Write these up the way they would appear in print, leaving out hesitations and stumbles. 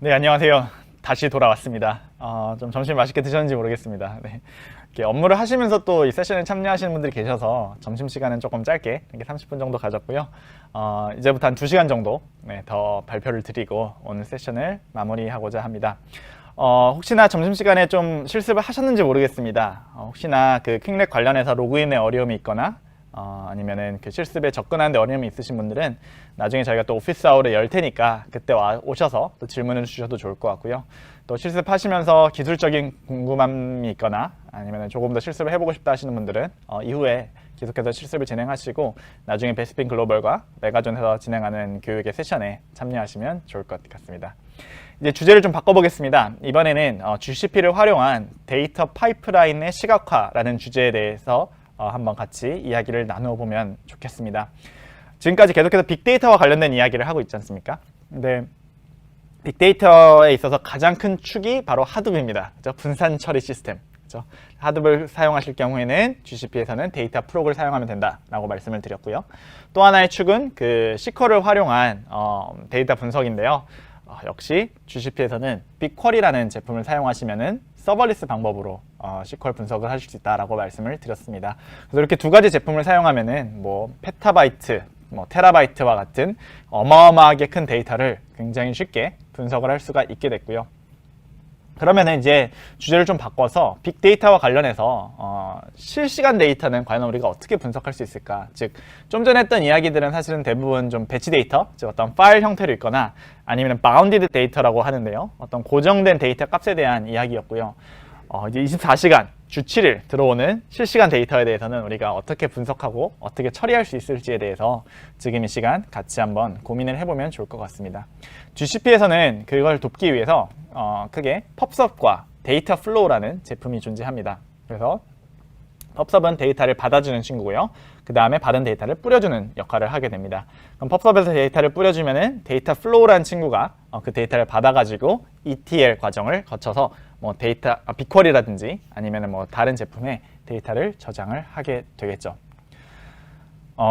네, 안녕하세요. 다시 돌아왔습니다. 좀 점심 맛있게 드셨는지 모르겠습니다. 네. 이렇게 업무를 하시면서 또 이 세션에 참여하시는 분들이 계셔서 점심시간은 조금 짧게 이렇게 30분 정도 가졌고요. 이제부터 한 2시간 정도 더 발표를 드리고 오늘 세션을 마무리하고자 합니다. 혹시나 점심시간에 좀 실습을 하셨는지 모르겠습니다. 혹시나 그 퀵렉 관련해서 로그인에 어려움이 있거나 아니면은 그 실습에 접근하는데 어려움이 있으신 분들은 나중에 저희가 또 오피스 아워를 열 테니까 그때 오셔서 또 질문을 주셔도 좋을 것 같고요. 또 실습하시면서 기술적인 궁금함이 있거나 아니면 조금 더 실습을 해보고 싶다 하시는 분들은 이후에 계속해서 실습을 진행하시고 나중에 베스핀 글로벌과 메가존에서 진행하는 교육의 세션에 참여하시면 좋을 것 같습니다. 이제 주제를 좀 바꿔보겠습니다. 이번에는 GCP를 활용한 데이터 파이프라인의 시각화라는 주제에 대해서 한번 같이 이야기를 나누어 보면 좋겠습니다. 지금까지 계속해서 빅데이터와 관련된 이야기를 하고 있지 않습니까? 근데 빅데이터에 있어서 가장 큰 축이 바로 하드브입니다. 그렇죠? 분산 처리 시스템. 그렇죠? 하드브를 사용하실 경우에는 GCP에서는 데이터 프록을 사용하면 된다라고 말씀을 드렸고요. 또 하나의 축은 그 SQL을 활용한 데이터 분석인데요. 역시 GCP에서는 빅쿼리라는 제품을 사용하시면은 서버리스 방법으로 SQL 분석을 하실 수 있다라고 말씀을 드렸습니다. 그래서 이렇게 두 가지 제품을 사용하면은 뭐 페타바이트, 뭐 테라바이트와 같은 어마어마하게 큰 데이터를 굉장히 쉽게 분석을 할 수가 있게 됐고요. 그러면은 이제 주제를 좀 바꿔서 빅데이터와 관련해서 실시간 데이터는 과연 우리가 어떻게 분석할 수 있을까? 즉, 좀 전에 했던 이야기들은 사실은 대부분 좀 배치 데이터, 즉 어떤 파일 형태로 있거나 아니면 바운디드 데이터라고 하는데요. 어떤 고정된 데이터 값에 대한 이야기였고요. 이제 24시간, 주 7일 들어오는 실시간 데이터에 대해서는 우리가 어떻게 분석하고 어떻게 처리할 수 있을지에 대해서 지금 이 시간 같이 한번 고민을 해보면 좋을 것 같습니다. GCP에서는 그걸 돕기 위해서 크게 펍섭과 데이터 플로우라는 제품이 존재합니다. 그래서 펍섭은 데이터를 받아주는 친구고요. 그 다음에 받은 데이터를 뿌려주는 역할을 하게 됩니다. 그럼 펍섭에서 데이터를 뿌려주면은 데이터 플로우라는 친구가 그 데이터를 받아가지고 ETL 과정을 거쳐서 뭐 데이터 빅쿼리라든지 아니면은 뭐 다른 제품의 데이터를 저장을 하게 되겠죠.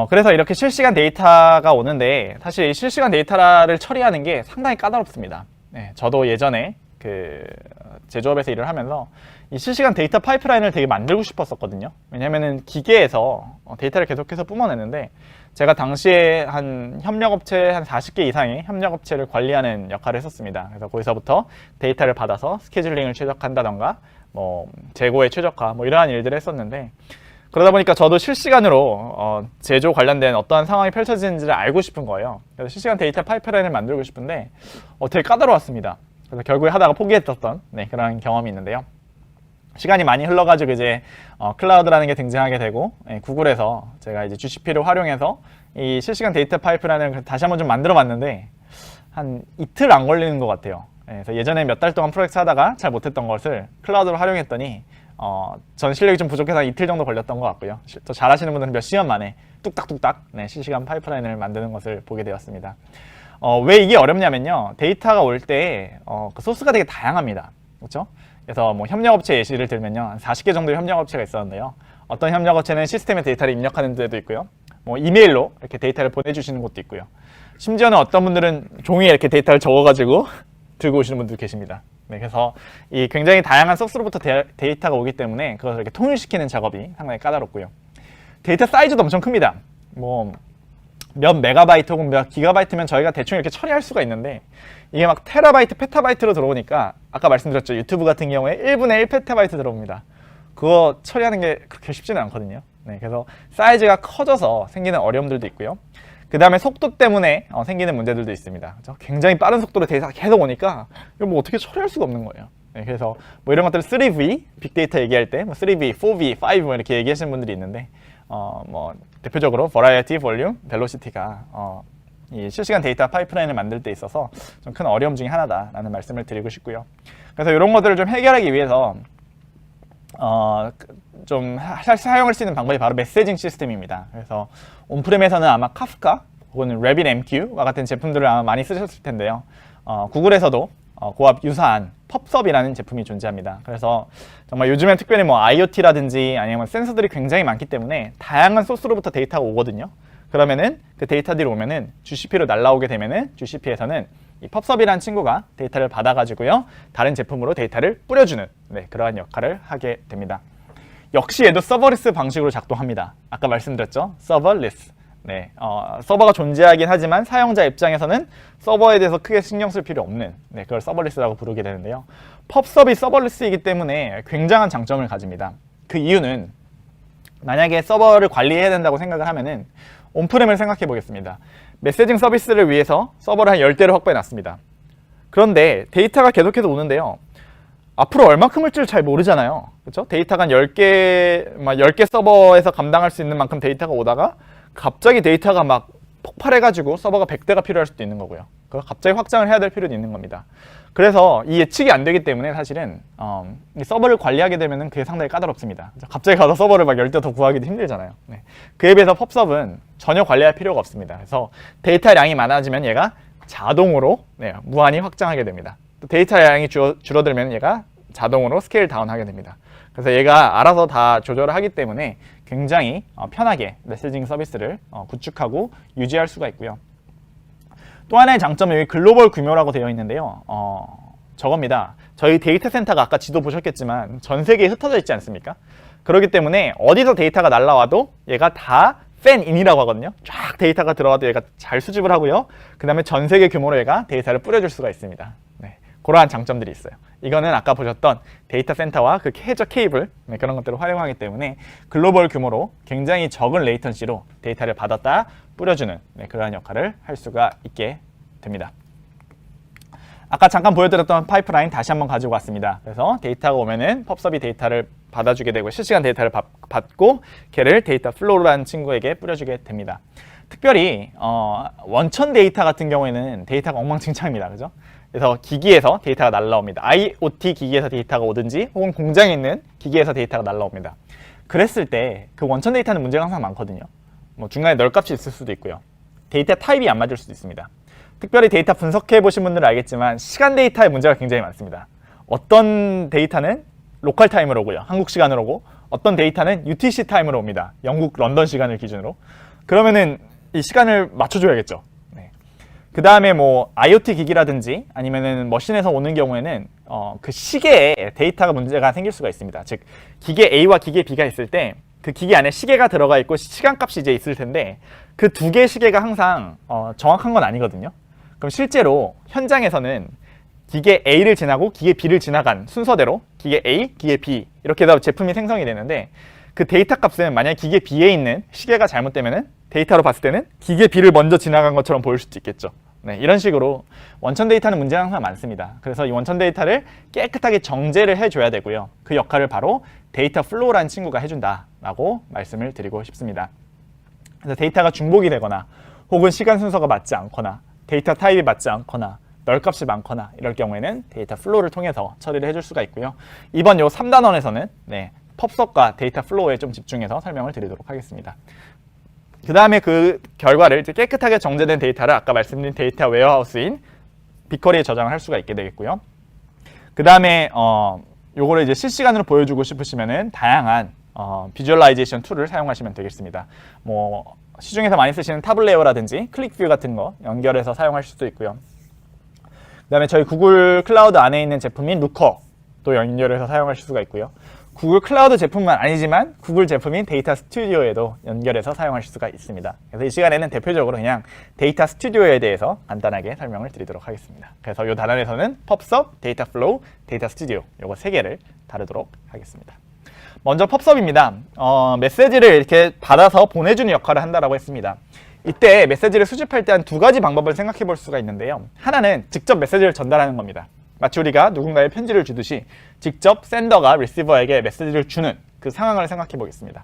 그래서 이렇게 실시간 데이터가 오는데 사실 이 실시간 데이터를 처리하는 게 상당히 까다롭습니다. 네, 저도 예전에 그 제조업에서 일을 하면서 이 실시간 데이터 파이프라인을 되게 만들고 싶었었거든요. 왜냐면은 기계에서 데이터를 계속해서 뿜어내는데 제가 당시에 한 협력업체 한 40개 이상의 협력업체를 관리하는 역할을 했었습니다. 그래서 거기서부터 데이터를 받아서 스케줄링을 최적화한다던가 뭐 재고의 최적화 뭐 이러한 일들을 했었는데 그러다 보니까 저도 실시간으로 제조 관련된 어떠한 상황이 펼쳐지는지를 알고 싶은 거예요. 그래서 실시간 데이터 파이프라인을 만들고 싶은데 되게 까다로웠습니다. 그래서 결국에 하다가 포기했었던 그런 경험이 있는데요. 시간이 많이 흘러가지고 이제 클라우드라는 게 등장하게 되고 구글에서 제가 이제 GCP를 활용해서 이 실시간 데이터 파이프라인을 다시 한번 좀 만들어 봤는데 한 이틀 안 걸리는 것 같아요. 그래서 예전에 몇 달 동안 프로젝트 하다가 잘 못했던 것을 클라우드로 활용했더니 전 실력이 좀 부족해서 이틀 정도 걸렸던 것 같고요. 더 잘하시는 분들은 몇 시간 만에 뚝딱뚝딱 실시간 파이프라인을 만드는 것을 보게 되었습니다. 왜 이게 어렵냐면요. 데이터가 올 때 그 소스가 되게 다양합니다. 그렇죠? 그래서 뭐 협력업체 예시를 들면요. 한 40개 정도의 협력업체가 있었는데요. 어떤 협력업체는 시스템에 데이터를 입력하는 데도 있고요. 뭐 이메일로 이렇게 데이터를 보내주시는 곳도 있고요. 심지어는 어떤 분들은 종이에 이렇게 데이터를 적어가지고 들고 오시는 분들 계십니다. 그래서 이 굉장히 다양한 소스로부터 데이터가 오기 때문에 그것을 이렇게 통일시키는 작업이 상당히 까다롭고요. 데이터 사이즈도 엄청 큽니다. 뭐 몇 메가바이트 혹은 몇 기가바이트면 저희가 대충 이렇게 처리할 수가 있는데 이게 막 테라바이트, 페타바이트로 들어오니까 아까 말씀드렸죠. 유튜브 같은 경우에 1분의 1 페타바이트 들어옵니다. 그거 처리하는 게 그렇게 쉽지는 않거든요. 그래서 사이즈가 커져서 생기는 어려움들도 있고요. 그 다음에 속도 때문에 생기는 문제들도 있습니다. 그렇죠? 굉장히 빠른 속도로 데이터가 계속 오니까 이거 뭐 어떻게 처리할 수가 없는 거예요. 그래서 뭐 이런 것들을 3V, 빅데이터 얘기할 때 뭐 3V, 4V, 5 뭐 이렇게 얘기하시는 분들이 있는데 뭐 대표적으로 Variety, Volume, Velocity가 이 실시간 데이터 파이프라인을 만들 때 있어서 좀 큰 어려움 중에 하나다라는 말씀을 드리고 싶고요. 그래서 이런 것들을 좀 해결하기 위해서 좀 사용할 수 있는 방법이 바로 메시징 시스템입니다. 그래서 온프렘에서는 아마 카프카 혹은 RabbitMQ와 같은 제품들을 아마 많이 쓰셨을 텐데요. 구글에서도 그와 유사한 펍섭이라는 제품이 존재합니다. 그래서 정말 요즘엔 특별히 뭐 IoT라든지 아니면 센서들이 굉장히 많기 때문에 다양한 소스로부터 데이터가 오거든요. 그러면은 그 데이터들이 오면은 GCP로 날라오게 되면은 GCP에서는 이 펍섭이라는 친구가 데이터를 받아가지고요, 다른 제품으로 데이터를 뿌려주는 그러한 역할을 하게 됩니다. 역시 얘도 서버리스 방식으로 작동합니다. 아까 말씀드렸죠? 서버리스. 서버가 존재하긴 하지만 사용자 입장에서는 서버에 대해서 크게 신경 쓸 필요 없는 그걸 서버리스라고 부르게 되는데요. 펍섭이 서버리스이기 때문에 굉장한 장점을 가집니다. 그 이유는 만약에 서버를 관리해야 된다고 생각을 하면은 온프렘을 생각해 보겠습니다. 메시징 서비스를 위해서 서버를 한 10대를 확보해 놨습니다. 그런데 데이터가 계속해서 오는데요. 앞으로 얼마큼 올지를 잘 모르잖아요. 그렇죠? 데이터가 한 10개 서버에서 감당할 수 있는 만큼 데이터가 오다가 갑자기 데이터가 막 폭발해가지고 서버가 100대가 필요할 수도 있는 거고요. 갑자기 확장을 해야 될 필요도 있는 겁니다. 그래서 이 예측이 안 되기 때문에 사실은 이 서버를 관리하게 되면 그게 상당히 까다롭습니다. 갑자기 가서 서버를 막 10대 더 구하기도 힘들잖아요. 그에 비해서 펍섭은 전혀 관리할 필요가 없습니다. 그래서 데이터량이 많아지면 얘가 자동으로 무한히 확장하게 됩니다. 또 데이터량이 줄어들면 얘가 자동으로 스케일 다운하게 됩니다. 그래서 얘가 알아서 다 조절을 하기 때문에 굉장히 편하게 메시징 서비스를 구축하고 유지할 수가 있고요. 또 하나의 장점은 여기 글로벌 규모라고 되어 있는데요. 저겁니다. 저희 데이터 센터가 아까 지도 보셨겠지만 전 세계에 흩어져 있지 않습니까? 그렇기 때문에 어디서 데이터가 날라와도 얘가 다 팬인이라고 하거든요. 쫙 데이터가 들어와도 얘가 잘 수집을 하고요. 그 다음에 전 세계 규모로 얘가 데이터를 뿌려줄 수가 있습니다. 그러한 장점들이 있어요. 이거는 아까 보셨던 데이터 센터와 그 해저 케이블 그런 것들을 활용하기 때문에 글로벌 규모로 굉장히 적은 레이턴시로 데이터를 받았다 뿌려주는 그러한 역할을 할 수가 있게 됩니다. 아까 잠깐 보여드렸던 파이프라인 다시 한번 가지고 왔습니다. 그래서 데이터가 오면은 펍섭이 데이터를 받아주게 되고 실시간 데이터를 받고 걔를 데이터 플로우라는 친구에게 뿌려주게 됩니다. 특별히 원천 데이터 같은 경우에는 데이터가 엉망진창입니다. 그죠? 그래서 기기에서 데이터가 날라옵니다. IoT 기기에서 데이터가 오든지 혹은 공장에 있는 기기에서 데이터가 날라옵니다. 그랬을 때 그 원천 데이터는 문제가 항상 많거든요. 중간에 널값이 있을 수도 있고요. 데이터 타입이 안 맞을 수도 있습니다. 특별히 데이터 분석해 보신 분들은 알겠지만 시간 데이터의 문제가 굉장히 많습니다. 어떤 데이터는 로컬 타임으로 오고요. 한국 시간으로 오고 어떤 데이터는 UTC 타임으로 옵니다. 영국 런던 시간을 기준으로. 그러면은 이 시간을 맞춰줘야겠죠. 그 다음에 IoT 기기라든지 아니면은 머신에서 오는 경우에는 그 시계에 데이터가 문제가 생길 수가 있습니다. 즉 기계 A와 기계 B가 있을 때 그 기계 안에 시계가 들어가 있고 시간값이 이제 있을 텐데 그 두 개의 시계가 항상 정확한 건 아니거든요. 그럼 실제로 현장에서는 기계 A를 지나고 기계 B를 지나간 순서대로 기계 A, 기계 B 이렇게 해서 제품이 생성이 되는데 그 데이터 값은 만약에 기계 B에 있는 시계가 잘못되면은 데이터로 봤을 때는 기계 B를 먼저 지나간 것처럼 보일 수도 있겠죠. 이런 식으로 원천 데이터는 문제가 항상 많습니다. 그래서 이 원천 데이터를 깨끗하게 정제를 해줘야 되고요. 그 역할을 바로 데이터 플로우라는 친구가 해준다라고 말씀을 드리고 싶습니다. 그래서 데이터가 중복이 되거나 혹은 시간 순서가 맞지 않거나 데이터 타입이 맞지 않거나 널값이 많거나 이럴 경우에는 데이터 플로우를 통해서 처리를 해줄 수가 있고요. 이번 요 3단원에서는 펍섭과 데이터 플로우에 좀 집중해서 설명을 드리도록 하겠습니다. 그 다음에 그 결과를 이제 깨끗하게 정제된 데이터를 아까 말씀드린 데이터 웨어하우스인 빅쿼리에 저장을 할 수가 있게 되겠고요. 그 다음에 요거를 이제 실시간으로 보여주고 싶으시면은 다양한 비주얼라이제이션 툴을 사용하시면 되겠습니다. 시중에서 많이 쓰시는 타블레어라든지 클릭뷰 같은 거 연결해서 사용할 수도 있고요. 그 다음에 저희 구글 클라우드 안에 있는 제품인 루커도 연결해서 사용하실 수가 있고요. 구글 클라우드 제품만 아니지만 구글 제품인 데이터 스튜디오에도 연결해서 사용하실 수가 있습니다. 그래서 이 시간에는 대표적으로 그냥 데이터 스튜디오에 대해서 간단하게 설명을 드리도록 하겠습니다. 그래서 이 단원에서는 펍섭, 데이터 플로우, 데이터 스튜디오 요거 3개를 다루도록 하겠습니다. 먼저 펍섭입니다. 메시지를 이렇게 받아서 보내주는 역할을 한다고 했습니다. 이때 메시지를 수집할 때 한 2가지 방법을 생각해 볼 수가 있는데요. 하나는 직접 메시지를 전달하는 겁니다. 마치 우리가 누군가의 편지를 주듯이 직접 샌더가 리시버에게 메시지를 주는 그 상황을 생각해 보겠습니다.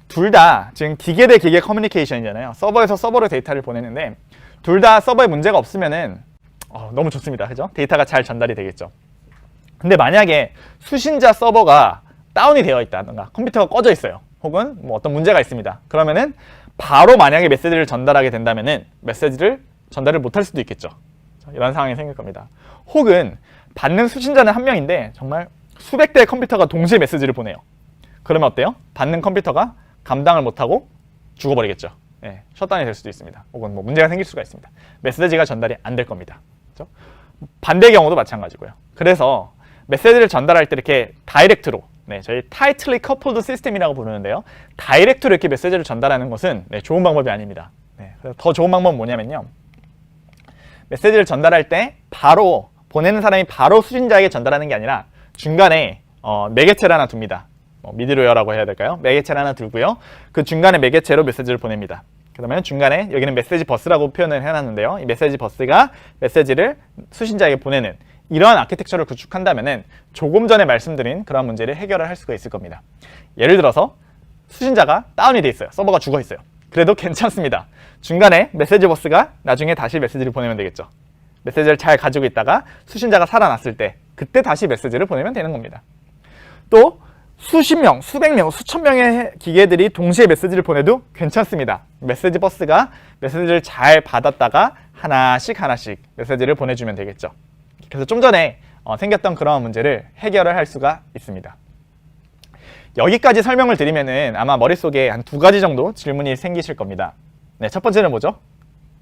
둘 다 지금 기계 대 기계 커뮤니케이션이잖아요. 서버에서 서버로 데이터를 보내는데 둘 다 서버에 문제가 없으면은 너무 좋습니다. 그죠? 데이터가 잘 전달이 되겠죠. 근데 만약에 수신자 서버가 다운이 되어 있다든가 컴퓨터가 꺼져 있어요. 혹은 어떤 문제가 있습니다. 그러면은 바로 만약에 메시지를 전달하게 된다면은 메시지를 전달을 못할 수도 있겠죠. 이런 상황이 생길 겁니다. 혹은 받는 수신자는 한 명인데 정말 수백 대의 컴퓨터가 동시에 메시지를 보내요. 그러면 어때요? 받는 컴퓨터가 감당을 못하고 죽어버리겠죠. 셧다운이 될 수도 있습니다. 혹은 문제가 생길 수가 있습니다. 메시지가 전달이 안 될 겁니다. 그렇죠? 반대 경우도 마찬가지고요. 그래서 메시지를 전달할 때 이렇게 다이렉트로, 네, 저희 tightly coupled system이라고 부르는데요. 다이렉트로 이렇게 메시지를 전달하는 것은 네, 좋은 방법이 아닙니다. 네, 그래서 더 좋은 방법은 뭐냐면요. 메시지를 전달할 때 바로 보내는 사람이 바로 수신자에게 전달하는 게 아니라 중간에 매개체를 하나 둡니다. 미드웨어라고 해야 될까요? 매개체를 하나 두고요. 그 중간에 매개체로 메시지를 보냅니다. 그러면 중간에 여기는 메시지 버스라고 표현을 해놨는데요. 이 메시지 버스가 메시지를 수신자에게 보내는 이러한 아키텍처를 구축한다면은 조금 전에 말씀드린 그런 문제를 해결을 할 수가 있을 겁니다. 예를 들어서 수신자가 다운이 돼 있어요. 서버가 죽어 있어요. 그래도 괜찮습니다. 중간에 메시지 버스가 나중에 다시 메시지를 보내면 되겠죠. 메시지를 잘 가지고 있다가 수신자가 살아났을 때 그때 다시 메시지를 보내면 되는 겁니다. 또 수십 명, 수백 명, 수천 명의 기계들이 동시에 메시지를 보내도 괜찮습니다. 메시지 버스가 메시지를 잘 받았다가 하나씩 메시지를 보내주면 되겠죠. 그래서 좀 전에 생겼던 그런 문제를 해결을 할 수가 있습니다. 여기까지 설명을 드리면은 아마 머릿속에 한 2가지 정도 질문이 생기실 겁니다. 네, 첫 번째는 뭐죠?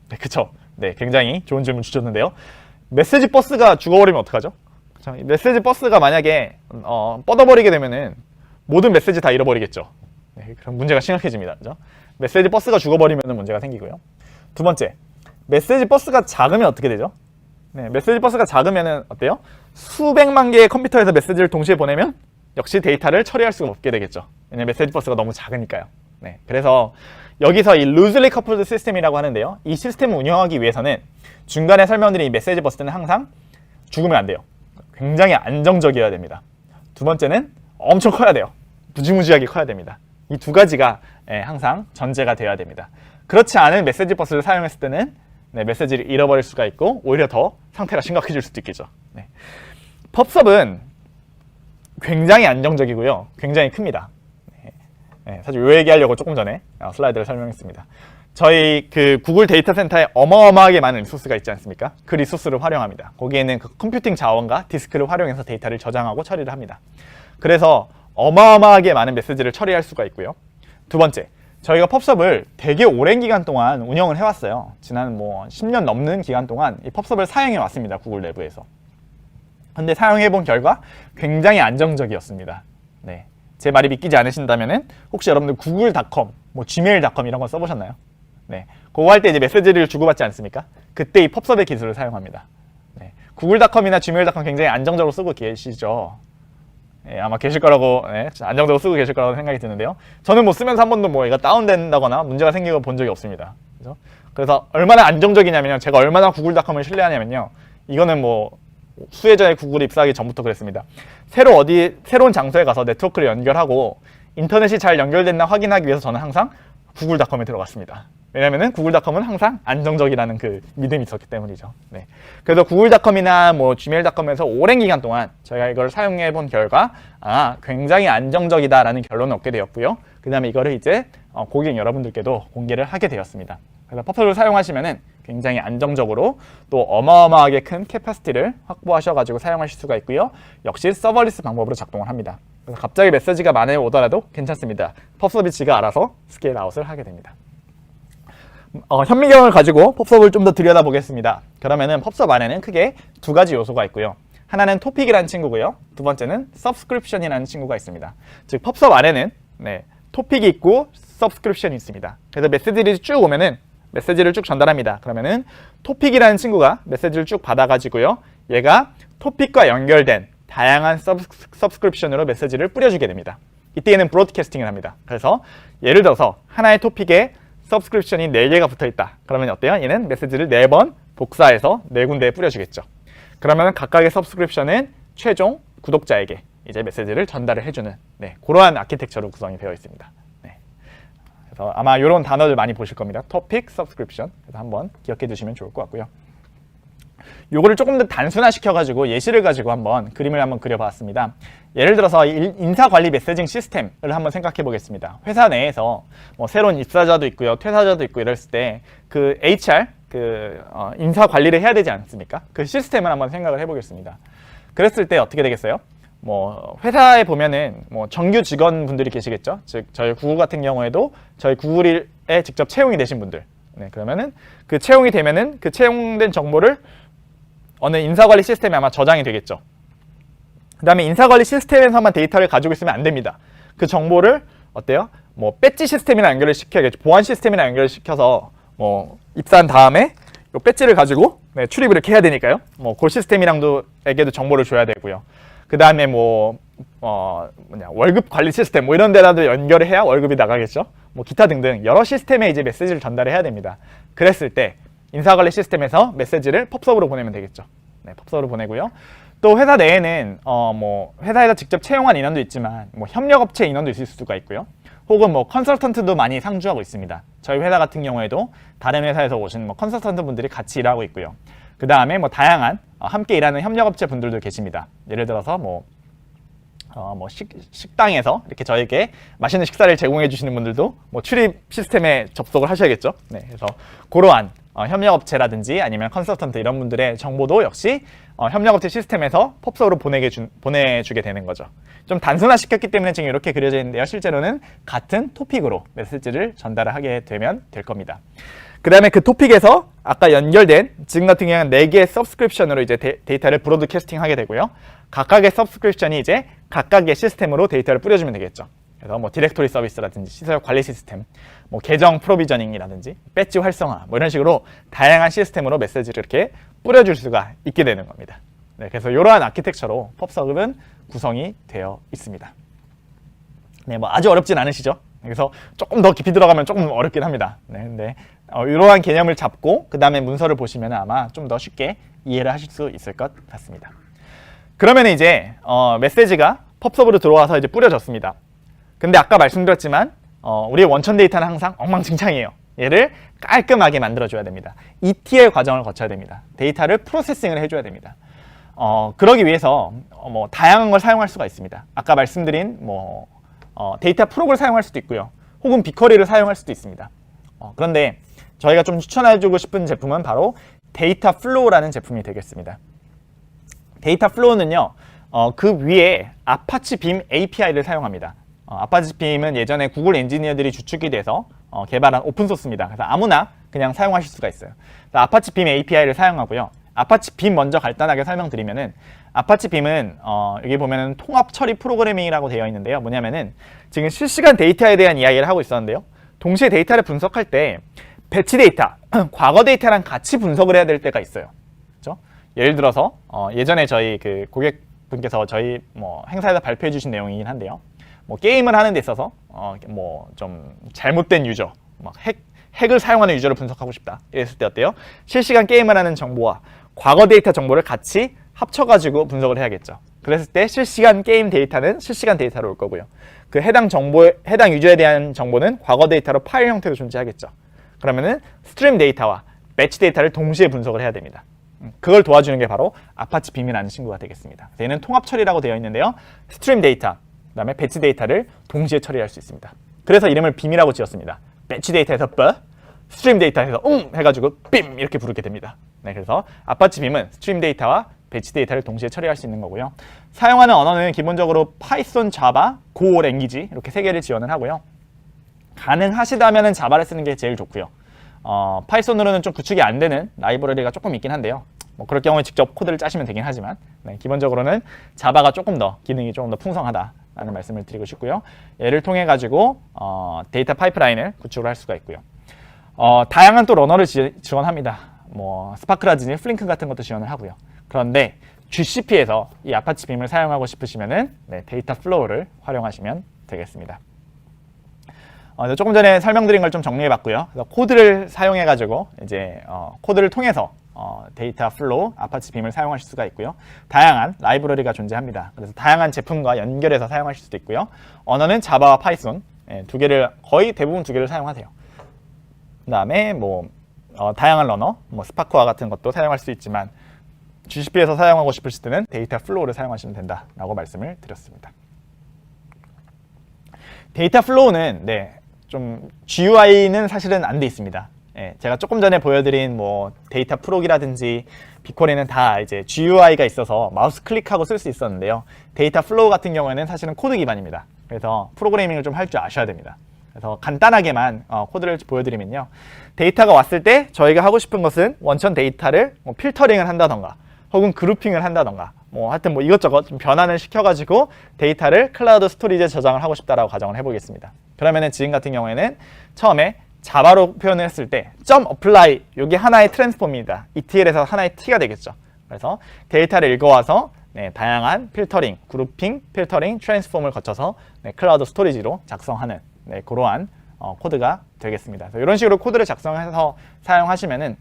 네, 그쵸. 네, 굉장히 좋은 질문 주셨는데요. 메시지 버스가 죽어버리면 어떡하죠? 메시지 버스가 만약에 뻗어버리게 되면은 모든 메시지 다 잃어버리겠죠. 네, 그럼 문제가 심각해집니다. 그죠? 메시지 버스가 죽어버리면 문제가 생기고요. 두 번째, 메시지 버스가 작으면 어떻게 되죠? 네, 메시지 버스가 작으면 어때요? 수백만 개의 컴퓨터에서 메시지를 동시에 보내면 역시 데이터를 처리할 수가 없게 되겠죠. 왜냐면 메시지 버스가 너무 작으니까요. 네, 그래서 여기서 이 loosely coupled system이라고 하는데요. 이 시스템을 운영하기 위해서는 중간에 설명드린 이 메시지 버스는 항상 죽으면 안 돼요. 굉장히 안정적이어야 됩니다. 두 번째는 엄청 커야 돼요. 무지무지하게 커야 됩니다. 이 2가지가 항상 전제가 되어야 됩니다. 그렇지 않은 메시지 버스를 사용했을 때는 네, 메시지를 잃어버릴 수가 있고 오히려 더 상태가 심각해질 수도 있겠죠. 네. 펍섭은 굉장히 안정적이고요. 굉장히 큽니다. 네, 사실 이 얘기하려고 조금 전에 슬라이드를 설명했습니다. 저희 그 구글 데이터 센터에 어마어마하게 많은 리소스가 있지 않습니까? 그 리소스를 활용합니다. 거기에는 그 컴퓨팅 자원과 디스크를 활용해서 데이터를 저장하고 처리를 합니다. 그래서 어마어마하게 많은 메시지를 처리할 수가 있고요. 두 번째, 저희가 펍섭을 되게 오랜 기간 동안 운영을 해왔어요. 지난 10년 넘는 기간 동안 이 펍섭을 사용해 왔습니다. 구글 내부에서. 근데 사용해본 결과 굉장히 안정적이었습니다. 네. 제 말이 믿기지 않으신다면은 혹시 여러분들 구글.com, gmail.com 이런 거 써보셨나요? 네. 그거 할 때 이제 메시지를 주고받지 않습니까? 그때 이 펍섭의 기술을 사용합니다. 네. 구글.com이나 gmail.com 굉장히 안정적으로 쓰고 계시죠? 네, 아마 계실 거라고, 네, 안정적으로 쓰고 계실 거라고 생각이 드는데요. 저는 쓰면서 한 번도 얘가 다운된다거나 문제가 생기고 본 적이 없습니다. 그죠? 그래서 얼마나 안정적이냐면요. 제가 얼마나 구글.com을 신뢰하냐면요. 이거는 수혜 전에 구글에 입사하기 전부터 그랬습니다. 새로운 장소에 가서 네트워크를 연결하고 인터넷이 잘 연결됐나 확인하기 위해서 저는 항상 구글.com에 들어갔습니다. 왜냐면은 구글.com은 항상 안정적이라는 그 믿음이 있었기 때문이죠. 네. 그래서 구글.com이나 gmail.com에서 오랜 기간 동안 저희가 이걸 사용해 본 결과 굉장히 안정적이다라는 결론을 얻게 되었고요. 그 다음에 이거를 이제 고객 여러분들께도 공개를 하게 되었습니다. 그래서 펍섭을 사용하시면은 굉장히 안정적으로 또 어마어마하게 큰 캐파시티를 확보하셔가지고 사용하실 수가 있고요. 역시 서버리스 방법으로 작동을 합니다. 그래서 갑자기 메시지가 많이 오더라도 괜찮습니다. 펍서비치가 알아서 스케일 아웃을 하게 됩니다. 현미경을 가지고 펍섭을 좀 더 들여다보겠습니다. 그러면은 펍섭 안에는 크게 2가지 요소가 있고요. 하나는 토픽이라는 친구고요. 두 번째는 서브스크립션이라는 친구가 있습니다. 즉 펍섭 안에는 토픽이 있고 서브스크립션이 있습니다. 그래서 메시지를 쭉 오면은 메시지를 쭉 전달합니다. 그러면은 토픽이라는 친구가 메시지를 쭉 받아가지고요. 얘가 토픽과 연결된 다양한 서브스크립션으로 메시지를 뿌려주게 됩니다. 이때 는 브로드캐스팅을 합니다. 그래서 예를 들어서 하나의 토픽에 서브스크립션이 4개가 붙어있다. 그러면 어때요? 얘는 메시지를 4번 복사해서 4군데에 뿌려주겠죠. 그러면 각각의 서브스크립션은 최종 구독자에게 이제 메시지를 전달을 해주는 그러한 아키텍처로 구성이 되어 있습니다. 그래서 아마 이런 단어들 많이 보실 겁니다. 토픽, 서브스크립션. 그래서 한번 기억해 두시면 좋을 것 같고요. 요거를 조금 더 단순화시켜가지고 예시를 가지고 한번 그림을 한번 그려봤습니다. 예를 들어서 인사관리 메시징 시스템을 한번 생각해 보겠습니다. 회사 내에서 새로운 입사자도 있고요, 퇴사자도 있고 이랬을 때 그 HR, 인사관리를 해야 되지 않습니까? 그 시스템을 한번 생각을 해보겠습니다. 그랬을 때 어떻게 되겠어요? 회사에 보면은 정규 직원분들이 계시겠죠. 즉 저희 구글 같은 경우에도 저희 구글에 직접 채용이 되신 분들. 그러면은 그 채용이 되면은 그 채용된 정보를 어느 인사관리 시스템에 아마 저장이 되겠죠. 그 다음에 인사관리 시스템에서만 데이터를 가지고 있으면 안 됩니다. 그 정보를 어때요? 뭐 배지 시스템이나 연결을 시켜야겠죠. 보안 시스템이나 연결을 시켜서 뭐 입사한 다음에 이 배지를 가지고 네, 출입을 이렇게 해야 되니까요. 뭐 그 시스템이랑도에게도 정보를 줘야 되고요. 그 다음에 뭐 월급 관리 시스템 뭐 이런 데라도 연결을 해야 월급이 나가겠죠. 뭐 기타 등등 여러 시스템에 이제 메시지를 전달해야 됩니다. 그랬을 때 인사관리 시스템에서 메시지를 펍서브로 보내면 되겠죠. 네, 펍서브로 보내고요. 또 회사 내에는 뭐 회사에서 직접 채용한 인원도 있지만 뭐 협력업체 인원도 있을 수가 있고요. 혹은 뭐 컨설턴트도 많이 상주하고 있습니다. 저희 회사 같은 경우에도 다른 회사에서 오신 뭐 컨설턴트 분들이 같이 일하고 있고요. 그 다음에 뭐 다양한 함께 일하는 협력업체 분들도 계십니다. 예를 들어서 뭐 식당에서 이렇게 저에게 맛있는 식사를 제공해 주시는 분들도 뭐 출입 시스템에 접속을 하셔야겠죠. 네, 그래서 그러한 협력업체라든지 아니면 컨설턴트 이런 분들의 정보도 역시 협력업체 시스템에서 펍서브로 보내주게 되는 거죠. 좀 단순화시켰기 때문에 지금 이렇게 그려져 있는데요. 실제로는 같은 토픽으로 메시지를 전달을 하게 되면 될 겁니다. 그 다음에 그 토픽에서 아까 연결된 지금 같은 경우는 4개의 서브스크립션으로 이제 데이터를 브로드캐스팅 하게 되고요. 각각의 서브스크립션이 이제 각각의 시스템으로 데이터를 뿌려주면 되겠죠. 그래서 뭐 디렉토리 서비스라든지 시설 관리 시스템, 뭐 계정 프로비저닝이라든지 배지 활성화 뭐 이런 식으로 다양한 시스템으로 메시지를 이렇게 뿌려줄 수가 있게 되는 겁니다. 네, 그래서 이러한 아키텍처로 펍서브는 구성이 되어 있습니다. 네, 뭐 아주 어렵진 않으시죠? 그래서 조금 더 깊이 들어가면 조금 어렵긴 합니다. 네, 근데 이러한 개념을 잡고 그 다음에 문서를 보시면 아마 좀 더 쉽게 이해를 하실 수 있을 것 같습니다. 그러면 이제 메시지가 펍서브로 들어와서 이제 뿌려졌습니다. 근데 아까 말씀드렸지만 우리의 원천 데이터는 항상 엉망진창이에요. 얘를 깔끔하게 만들어줘야 됩니다. ETL 과정을 거쳐야 됩니다. 데이터를 프로세싱을 해줘야 됩니다. 그러기 위해서 뭐 다양한 걸 사용할 수가 있습니다. 아까 말씀드린 뭐 데이터 프로그를 사용할 수도 있고요. 혹은 빅쿼리를 사용할 수도 있습니다. 그런데 저희가 좀 추천해주고 싶은 제품은 바로 데이터 플로우라는 제품이 되겠습니다. 데이터 플로우는요, 그 위에 아파치 빔 API를 사용합니다. 아파치 빔은 예전에 구글 엔지니어들이 주축이 돼서 개발한 오픈소스입니다. 그래서 아무나 그냥 사용하실 수가 있어요. 아파치 빔 API를 사용하고요. 아파치 빔 먼저 간단하게 설명드리면은 아파치 빔은 여기 보면은 통합 처리 프로그래밍이라고 되어 있는데요. 뭐냐면은 지금 실시간 데이터에 대한 이야기를 하고 있었는데요. 동시에 데이터를 분석할 때 배치 데이터, 과거 데이터랑 같이 분석을 해야 될 때가 있어요. 그렇죠? 예를 들어서 예전에 저희 그 고객분께서 저희 뭐 행사에서 발표해 주신 내용이긴 한데요. 뭐 게임을 하는 데 있어서 뭐 좀 잘못된 유저, 막 핵을 사용하는 유저를 분석하고 싶다. 이랬을 때 어때요? 실시간 게임을 하는 정보와 과거 데이터 정보를 같이 합쳐가지고 분석을 해야겠죠. 그랬을 때 실시간 게임 데이터는 실시간 데이터로 올 거고요. 그 해당 유저에 대한 정보는 과거 데이터로 파일 형태로 존재하겠죠. 그러면은 스트림 데이터와 배치 데이터를 동시에 분석을 해야 됩니다. 그걸 도와주는 게 바로 아파치 빔이라는 친구가 되겠습니다. 얘는 통합 처리라고 되어 있는데요. 스트림 데이터, 그 다음에 배치 데이터를 동시에 처리할 수 있습니다. 그래서 이름을 빔이라고 지었습니다. 배치 데이터에서 스트림 데이터에서 해가지고 빔 이렇게 부르게 됩니다. 네, 그래서 아파치 빔은 스트림 데이터와 배치 데이터를 동시에 처리할 수 있는 거고요. 사용하는 언어는 기본적으로 파이썬, 자바, 고 랭귀지 이렇게 3개를 지원을 하고요. 가능하시다면 자바를 쓰는 게 제일 좋고요. 파이썬으로는 좀 구축이 안 되는 라이브러리가 조금 있긴 한데요. 뭐 그럴 경우에 직접 코드를 짜시면 되긴 하지만 네, 기본적으로는 자바가 조금 더 기능이 조금 더 풍성하다라는 말씀을 드리고 싶고요. 얘를 통해 가지고 데이터 파이프라인을 구축을 할 수가 있고요. 다양한 또 러너를 지원합니다. 뭐 스파크라든지 플링크 같은 것도 지원을 하고요. 그런데 GCP에서 이 아파치 빔을 사용하고 싶으시면은 네, 데이터 플로우를 활용하시면 되겠습니다. 조금 전에 설명드린 걸 좀 정리해봤고요. 그래서 코드를 사용해가지고 이제 코드를 통해서 데이터 플로우, 아파치 빔을 사용하실 수가 있고요. 다양한 라이브러리가 존재합니다. 그래서 다양한 제품과 연결해서 사용하실 수도 있고요. 언어는 자바와 파이썬 두 개를 거의 대부분 두 개를 사용하세요. 그 다음에 뭐 다양한 러너, 뭐 스파크와 같은 것도 사용할 수 있지만 GCP에서 사용하고 싶으실 때는 데이터 플로우를 사용하시면 된다라고 말씀을 드렸습니다. 데이터 플로우는 좀 GUI는 사실은 안 돼 있습니다. 제가 조금 전에 보여드린 뭐 데이터 프로기라든지 빅쿼리는 다 이제 GUI가 있어서 마우스 클릭하고 쓸 수 있었는데요. 데이터 플로우 같은 경우에는 사실은 코드 기반입니다. 그래서 프로그래밍을 좀 할 줄 아셔야 됩니다. 그래서 간단하게만 코드를 보여드리면요. 데이터가 왔을 때 저희가 하고 싶은 것은 원천 데이터를 뭐 필터링을 한다던가 혹은 그룹핑을 한다던가 뭐 하여튼 뭐 이것저것 좀 변환을 시켜가지고 데이터를 클라우드 스토리지에 저장을 하고 싶다라고 가정을 해보겠습니다. 그러면은 지금 같은 경우에는 처음에 자바로 표현을 했을 때 .apply 이게 하나의 트랜스폼입니다. ETL에서 하나의 T가 되겠죠. 그래서 데이터를 읽어와서 다양한 필터링, 그룹핑, 필터링, 트랜스폼을 거쳐서 클라우드 스토리지로 작성하는 그러한 코드가 되겠습니다. 그래서 이런 식으로 코드를 작성해서 사용하시면은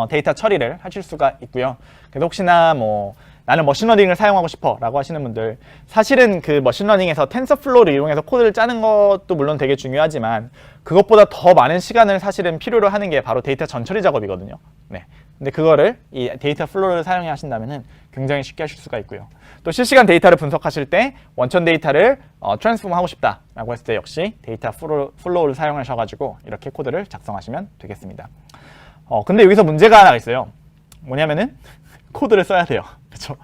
데이터 처리를 하실 수가 있고요. 그래서 혹시나 뭐 나는 머신러닝을 사용하고 싶어 라고 하시는 분들, 사실은 그 머신러닝에서 텐서플로우를 이용해서 코드를 짜는 것도 물론 되게 중요하지만 그것보다 더 많은 시간을 사실은 필요로 하는 게 바로 데이터 전처리 작업이거든요. 네. 근데 그거를 이 데이터 플로우를 사용해 하신다면은 굉장히 쉽게 하실 수가 있고요. 또 실시간 데이터를 분석하실 때 원천 데이터를 트랜스폼 하고 싶다 라고 했을 때 역시 데이터 플로우를 사용하셔가지고 이렇게 코드를 작성하시면 되겠습니다. 근데 여기서 문제가 하나 있어요. 뭐냐면은 코드를 써야 돼요. 그렇죠?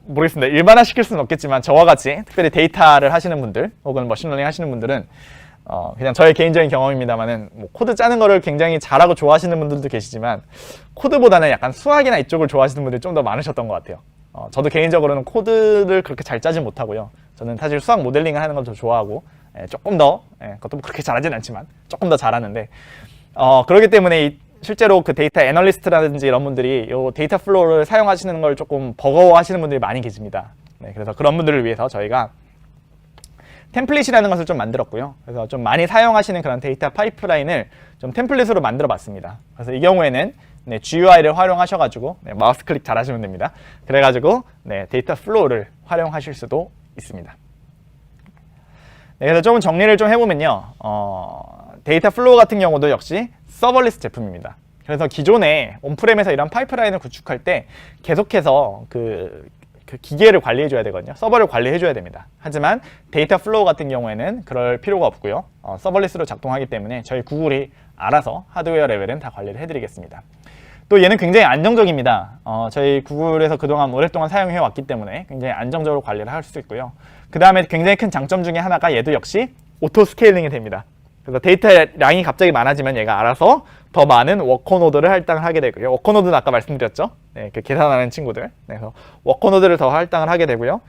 모르겠습니다. 일반화 시킬 수는 없겠지만 저와 같이 특별히 데이터를 하시는 분들 혹은 머신러닝 하시는 분들은 그냥 저의 개인적인 경험입니다만은 뭐 코드 짜는 거를 굉장히 잘하고 좋아하시는 분들도 계시지만 코드보다는 약간 수학이나 이쪽을 좋아하시는 분들이 좀 더 많으셨던 것 같아요. 저도 개인적으로는 코드를 그렇게 잘 짜지 못하고요. 저는 사실 수학 모델링을 하는 걸 더 좋아하고 조금 더 그것도 그렇게 잘하진 않지만 조금 더 잘하는데 그렇기 때문에 실제로 그 데이터 애널리스트라든지 이런 분들이 이 데이터 플로우를 사용하시는 걸 조금 버거워하시는 분들이 많이 계십니다. 그래서 그런 분들을 위해서 저희가 템플릿이라는 것을 좀 만들었고요. 그래서 좀 많이 사용하시는 그런 데이터 파이프라인을 좀 템플릿으로 만들어 봤습니다. 그래서 이 경우에는 GUI를 활용하셔가지고 마우스 클릭 잘 하시면 됩니다. 그래가지고 데이터 플로우를 활용하실 수도 있습니다. 그래서 조금 정리를 좀 해보면요. 데이터 플로우 같은 경우도 역시 서버리스 제품입니다. 그래서 기존에 온프렘에서 이런 파이프라인을 구축할 때 계속해서 그 기계를 관리해줘야 되거든요. 서버를 관리해줘야 됩니다. 하지만 데이터 플로우 같은 경우에는 그럴 필요가 없고요. 서버리스로 작동하기 때문에 저희 구글이 알아서 하드웨어 레벨은 다 관리를 해드리겠습니다. 또 얘는 굉장히 안정적입니다. 저희 구글에서 그동안 오랫동안 사용해왔기 때문에 굉장히 안정적으로 관리를 할 수 있고요. 그 다음에 굉장히 큰 장점 중에 하나가 얘도 역시 오토 스케일링이 됩니다. 그래서 데이터량이 갑자기 많아지면 얘가 알아서 더 많은 워커노드를 할당을 하게 되고요. 워커노드는 아까 말씀드렸죠. 그 계산하는 친구들. 그래서 워커노드를 더 할당을 하게 되고요.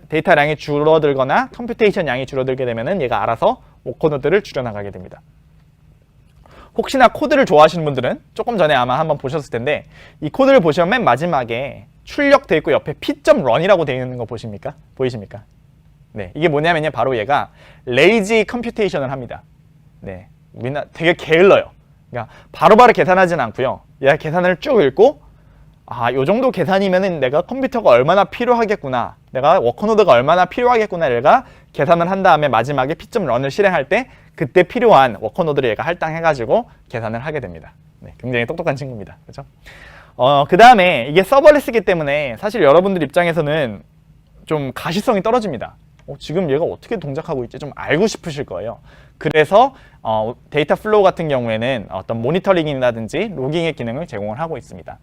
데이터량이 줄어들거나 컴퓨테이션 양이 줄어들게 되면은 얘가 알아서 워커노드를 줄여나가게 됩니다. 혹시나 코드를 좋아하시는 분들은 조금 전에 아마 한번 보셨을 텐데 이 코드를 보시면 맨 마지막에 출력되어 있고 옆에 p.run이라고 되어 있는 거 보이십니까? 이게 뭐냐면요. 바로 얘가 레이지 컴퓨테이션을 합니다. 되게 게을러요. 그러니까 바로바로 계산하진 않고요. 얘가 계산을 쭉 읽고 요 정도 계산이면은 내가 컴퓨터가 얼마나 필요하겠구나, 내가 워커노드가 얼마나 필요하겠구나, 얘가 계산을 한 다음에 마지막에 p.run을 실행할 때 그때 필요한 워커노드를 얘가 할당해가지고 계산을 하게 됩니다. 굉장히 똑똑한 친구입니다. 그렇죠? 그 다음에 이게 서버리스이기 때문에 사실 여러분들 입장에서는 좀 가시성이 떨어집니다. 지금 얘가 어떻게 동작하고 있지 좀 알고 싶으실 거예요. 그래서 데이터 플로우 같은 경우에는 어떤 모니터링이라든지 로깅의 기능을 제공을 하고 있습니다.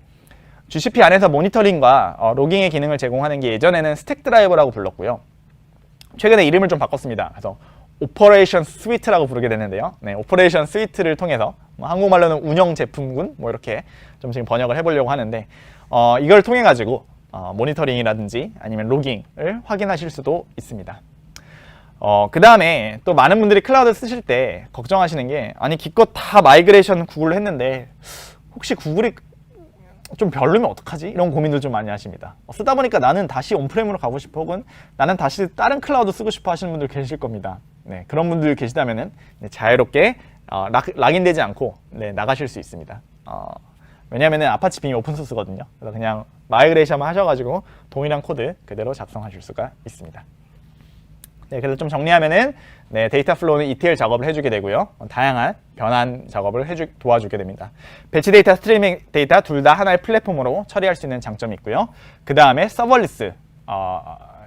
GCP 안에서 모니터링과 로깅의 기능을 제공하는 게 예전에는 스택 드라이버라고 불렀고요. 최근에 이름을 좀 바꿨습니다. 그래서 오퍼레이션 스위트라고 부르게 되는데요. 오퍼레이션 스위트를 통해서 한국말로는 운영 제품군 이렇게 좀 지금 번역을 해보려고 하는데 이걸 통해 가지고 모니터링이라든지 아니면 로깅을 확인하실 수도 있습니다. 그 다음에 또 많은 분들이 클라우드 쓰실 때 걱정하시는 게 아니 기껏 다 마이그레이션 구글로 했는데 혹시 구글이 좀 별로면 어떡하지? 이런 고민들 좀 많이 하십니다. 쓰다 보니까 나는 다시 온프렘으로 가고 싶어 혹은 나는 다시 다른 클라우드 쓰고 싶어 하시는 분들 계실 겁니다. 그런 분들 계시다면은 자유롭게 락인되지 않고 나가실 수 있습니다. 왜냐면은 아파치 빔이 오픈소스거든요. 그래서 그냥 마이그레이션만 하셔가지고 동일한 코드 그대로 작성하실 수가 있습니다. 그래서 좀 정리하면은 데이터 플로우는 ETL 작업을 해주게 되고요. 다양한 변환 작업을 도와주게 됩니다. 배치 데이터, 스트리밍 데이터 둘 다 하나의 플랫폼으로 처리할 수 있는 장점이 있고요. 그 다음에 서버리스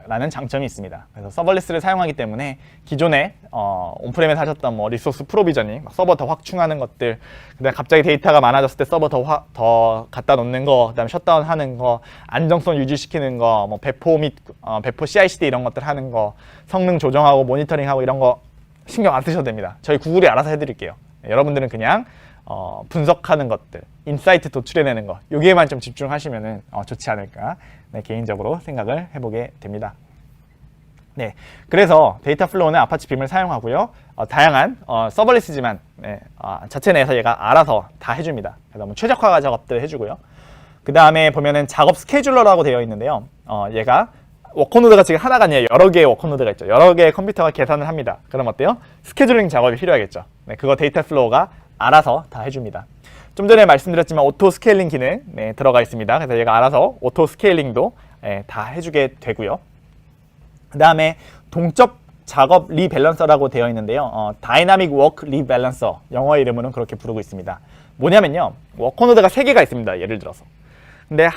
라는 장점이 있습니다. 그래서 서버리스를 사용하기 때문에 기존에 온프렘에서 하셨던 리소스 프로비저닝, 서버 더 확충하는 것들, 그다음에 갑자기 데이터가 많아졌을 때 서버 더 갖다 놓는 거, 그다음에 셧다운 하는 거, 안정성 유지시키는 거, 배포 및 배포 CI/CD 이런 것들 하는 거, 성능 조정하고 모니터링하고 이런 거 신경 안 쓰셔도 됩니다. 저희 구글이 알아서 해드릴게요. 여러분들은 그냥 분석하는 것들, 인사이트 도출해내는 거, 여기에만 좀 집중하시면 좋지 않을까 네, 개인적으로 생각을 해보게 됩니다. 네, 그래서 데이터 플로우는 아파치 빔을 사용하고요. 다양한 서버리스지만 네, 자체 내에서 얘가 알아서 다 해줍니다. 그래서 뭐 최적화 작업들 해주고요. 그 다음에 보면은 작업 스케줄러라고 되어 있는데요. 얘가 워커노드가 지금 하나가 아니라 여러 개의 워커노드가 있죠. 여러 개의 컴퓨터가 계산을 합니다. 그럼 어때요? 스케줄링 작업이 필요하겠죠. 네, 그거 데이터 플로우가 알아서 다 해줍니다. 좀 전에 말씀드렸지만 오토 스케일링 기능 네, 들어가 있습니다. 그래서 얘가 알아서 오토 스케일링도 다 해주게 되고요. 그 다음에 동적 작업 리밸런서라고 되어 있는데요. 다이나믹 워크 리밸런서, 영어 이름으로는 그렇게 부르고 있습니다. 뭐냐면요, 워커노드가 3개가 있습니다. 예를 들어서. 근데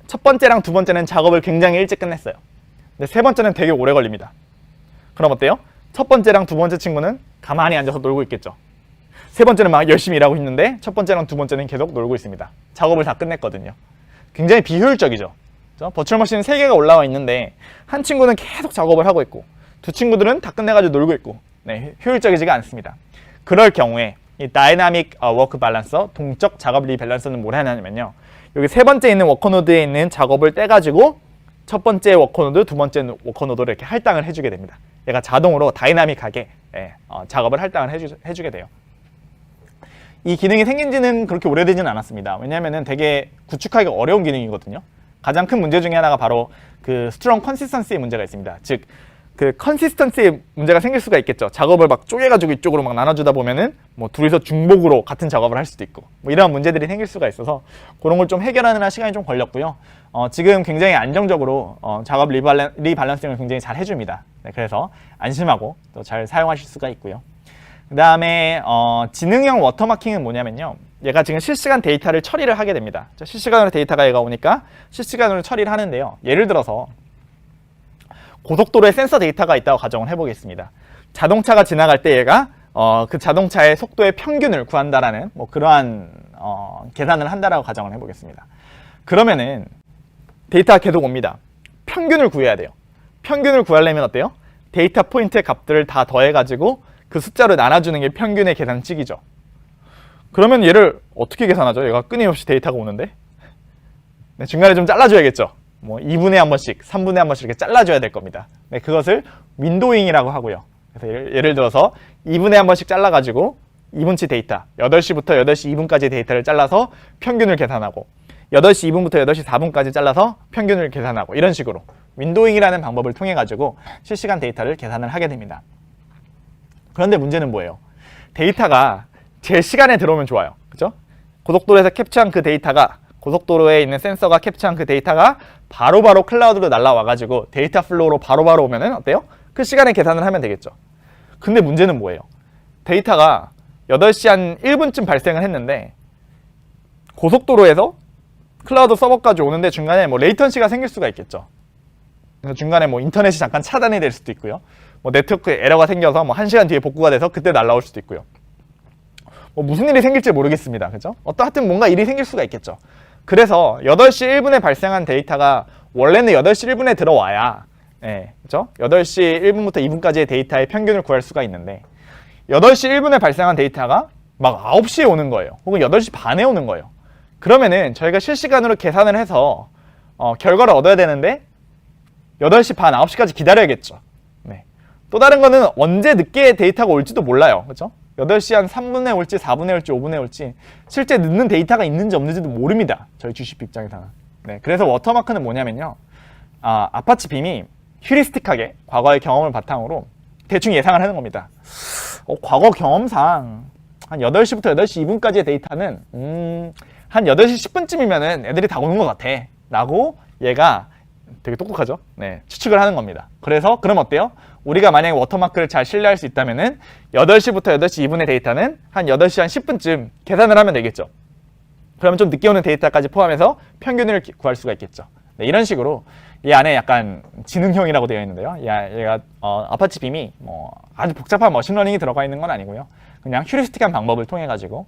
첫 번째랑 두 번째는 작업을 굉장히 일찍 끝냈어요. 근데 세 번째는 되게 오래 걸립니다. 그럼 어때요? 첫 번째랑 두 번째 친구는 가만히 앉아서 놀고 있겠죠. 세 번째는 막 열심히 일하고 있는데 첫 번째랑 두 번째는 계속 놀고 있습니다. 작업을 다 끝냈거든요. 굉장히 비효율적이죠. 버추얼 머신은 3개가 올라와 있는데 한 친구는 계속 작업을 하고 있고 두 친구들은 다 끝내가지고 놀고 있고 네, 효율적이지가 않습니다. 그럴 경우에 이 다이나믹 워크 밸런서, 동적 작업 리밸런서는 뭘 하냐면요, 여기 세 번째 있는 워커노드에 있는 작업을 떼가지고 첫 번째 워커노드, 두 번째 워커노드를 이렇게 할당을 해주게 됩니다. 얘가 자동으로 다이나믹하게 작업을 할당을 해주게 돼요. 이 기능이 생긴 지는 그렇게 오래되지는 않았습니다. 왜냐하면 되게 구축하기가 어려운 기능이거든요. 가장 큰 문제 중에 하나가 바로 그 스트롱 컨시스턴시의 문제가 있습니다. 즉, 그 컨시스턴시의 문제가 생길 수가 있겠죠. 작업을 막 쪼개가지고 이쪽으로 막 나눠주다 보면은 뭐 둘이서 중복으로 같은 작업을 할 수도 있고 뭐 이런 문제들이 생길 수가 있어서 그런 걸 좀 해결하느라 시간이 좀 걸렸고요. 지금 굉장히 안정적으로 작업 리밸런싱을 굉장히 잘 해줍니다. 네, 그래서 안심하고 또 잘 사용하실 수가 있고요. 그 다음에 지능형 워터마킹은 뭐냐면요, 얘가 지금 실시간 데이터를 처리를 하게 됩니다. 실시간으로 데이터가 얘가 오니까 실시간으로 처리를 하는데요. 예를 들어서 고속도로에 센서 데이터가 있다고 가정을 해보겠습니다. 자동차가 지나갈 때 얘가 그 자동차의 속도의 평균을 구한다라는 뭐 그러한 계산을 한다라고 가정을 해보겠습니다. 그러면은 데이터가 계속 옵니다. 평균을 구해야 돼요. 평균을 구하려면 어때요? 데이터 포인트의 값들을 다 더해가지고 그 숫자로 나눠주는 게 평균의 계산식이죠. 그러면 얘를 어떻게 계산하죠? 얘가 끊임없이 데이터가 오는데 네, 중간에 좀 잘라줘야겠죠. 뭐 2분에 한 번씩, 3분에 한 번씩 이렇게 잘라줘야 될 겁니다. 네, 그것을 윈도잉이라고 하고요. 그래서 예를 들어서 2분에 한 번씩 잘라가지고 2분치 데이터, 8시부터 8시 2분까지 데이터를 잘라서 평균을 계산하고 8시 2분부터 8시 4분까지 잘라서 평균을 계산하고 이런 식으로 윈도잉이라는 방법을 통해 가지고 실시간 데이터를 계산을 하게 됩니다. 그런데 문제는 뭐예요? 데이터가 제 시간에 들어오면 좋아요. 그죠? 고속도로에서 캡처한 그 데이터가, 고속도로에 있는 센서가 캡처한 그 데이터가 바로바로 클라우드로 날라와가지고 데이터 플로우로 바로바로 오면은 어때요? 그 시간에 계산을 하면 되겠죠. 근데 문제는 뭐예요? 데이터가 8시 한 1분쯤 발생을 했는데 고속도로에서 클라우드 서버까지 오는데 중간에 뭐 레이턴시가 생길 수가 있겠죠. 그래서 중간에 뭐 인터넷이 잠깐 차단이 될 수도 있고요. 뭐 네트워크 에러가 생겨서 뭐 1시간 뒤에 복구가 돼서 그때 날라올 수도 있고요. 뭐 무슨 일이 생길지 모르겠습니다. 그죠? 하여튼 뭔가 일이 생길 수가 있겠죠. 그래서 8시 1분에 발생한 데이터가 원래는 8시 1분에 들어와야 그죠? 8시 1분부터 2분까지의 데이터의 평균을 구할 수가 있는데 8시 1분에 발생한 데이터가 막 9시에 오는 거예요. 혹은 8시 반에 오는 거예요. 그러면은 저희가 실시간으로 계산을 해서 결과를 얻어야 되는데 8시 반, 9시까지 기다려야겠죠. 네. 또 다른 거는 언제 늦게 데이터가 올지도 몰라요. 그죠? 8시 한 3분에 올지 4분에 올지 5분에 올지 실제 늦는 데이터가 있는지 없는지도 모릅니다. 저희 주식 입장에서는. 네. 그래서 워터마크는 뭐냐면요. 아파치 빔이 휴리스틱하게 과거의 경험을 바탕으로 대충 예상을 하는 겁니다. 과거 경험상 한 8시부터 8시 2분까지의 데이터는 한 8시 10분쯤이면은 애들이 다 오는 것 같아 라고 얘가 되게 똑똑하죠? 네, 추측을 하는 겁니다. 그래서 그럼 어때요? 우리가 만약에 워터마크를 잘 신뢰할 수 있다면은 8시부터 8시 2분의 데이터는 한 8시 한 10분쯤 계산을 하면 되겠죠. 그러면 좀 늦게 오는 데이터까지 포함해서 평균을 구할 수가 있겠죠. 네, 이런 식으로 이 안에 약간 지능형이라고 되어 있는데요. 얘가 아파치 빔이 뭐 아주 복잡한 머신러닝이 들어가 있는 건 아니고요. 그냥 휴리스틱한 방법을 통해 가지고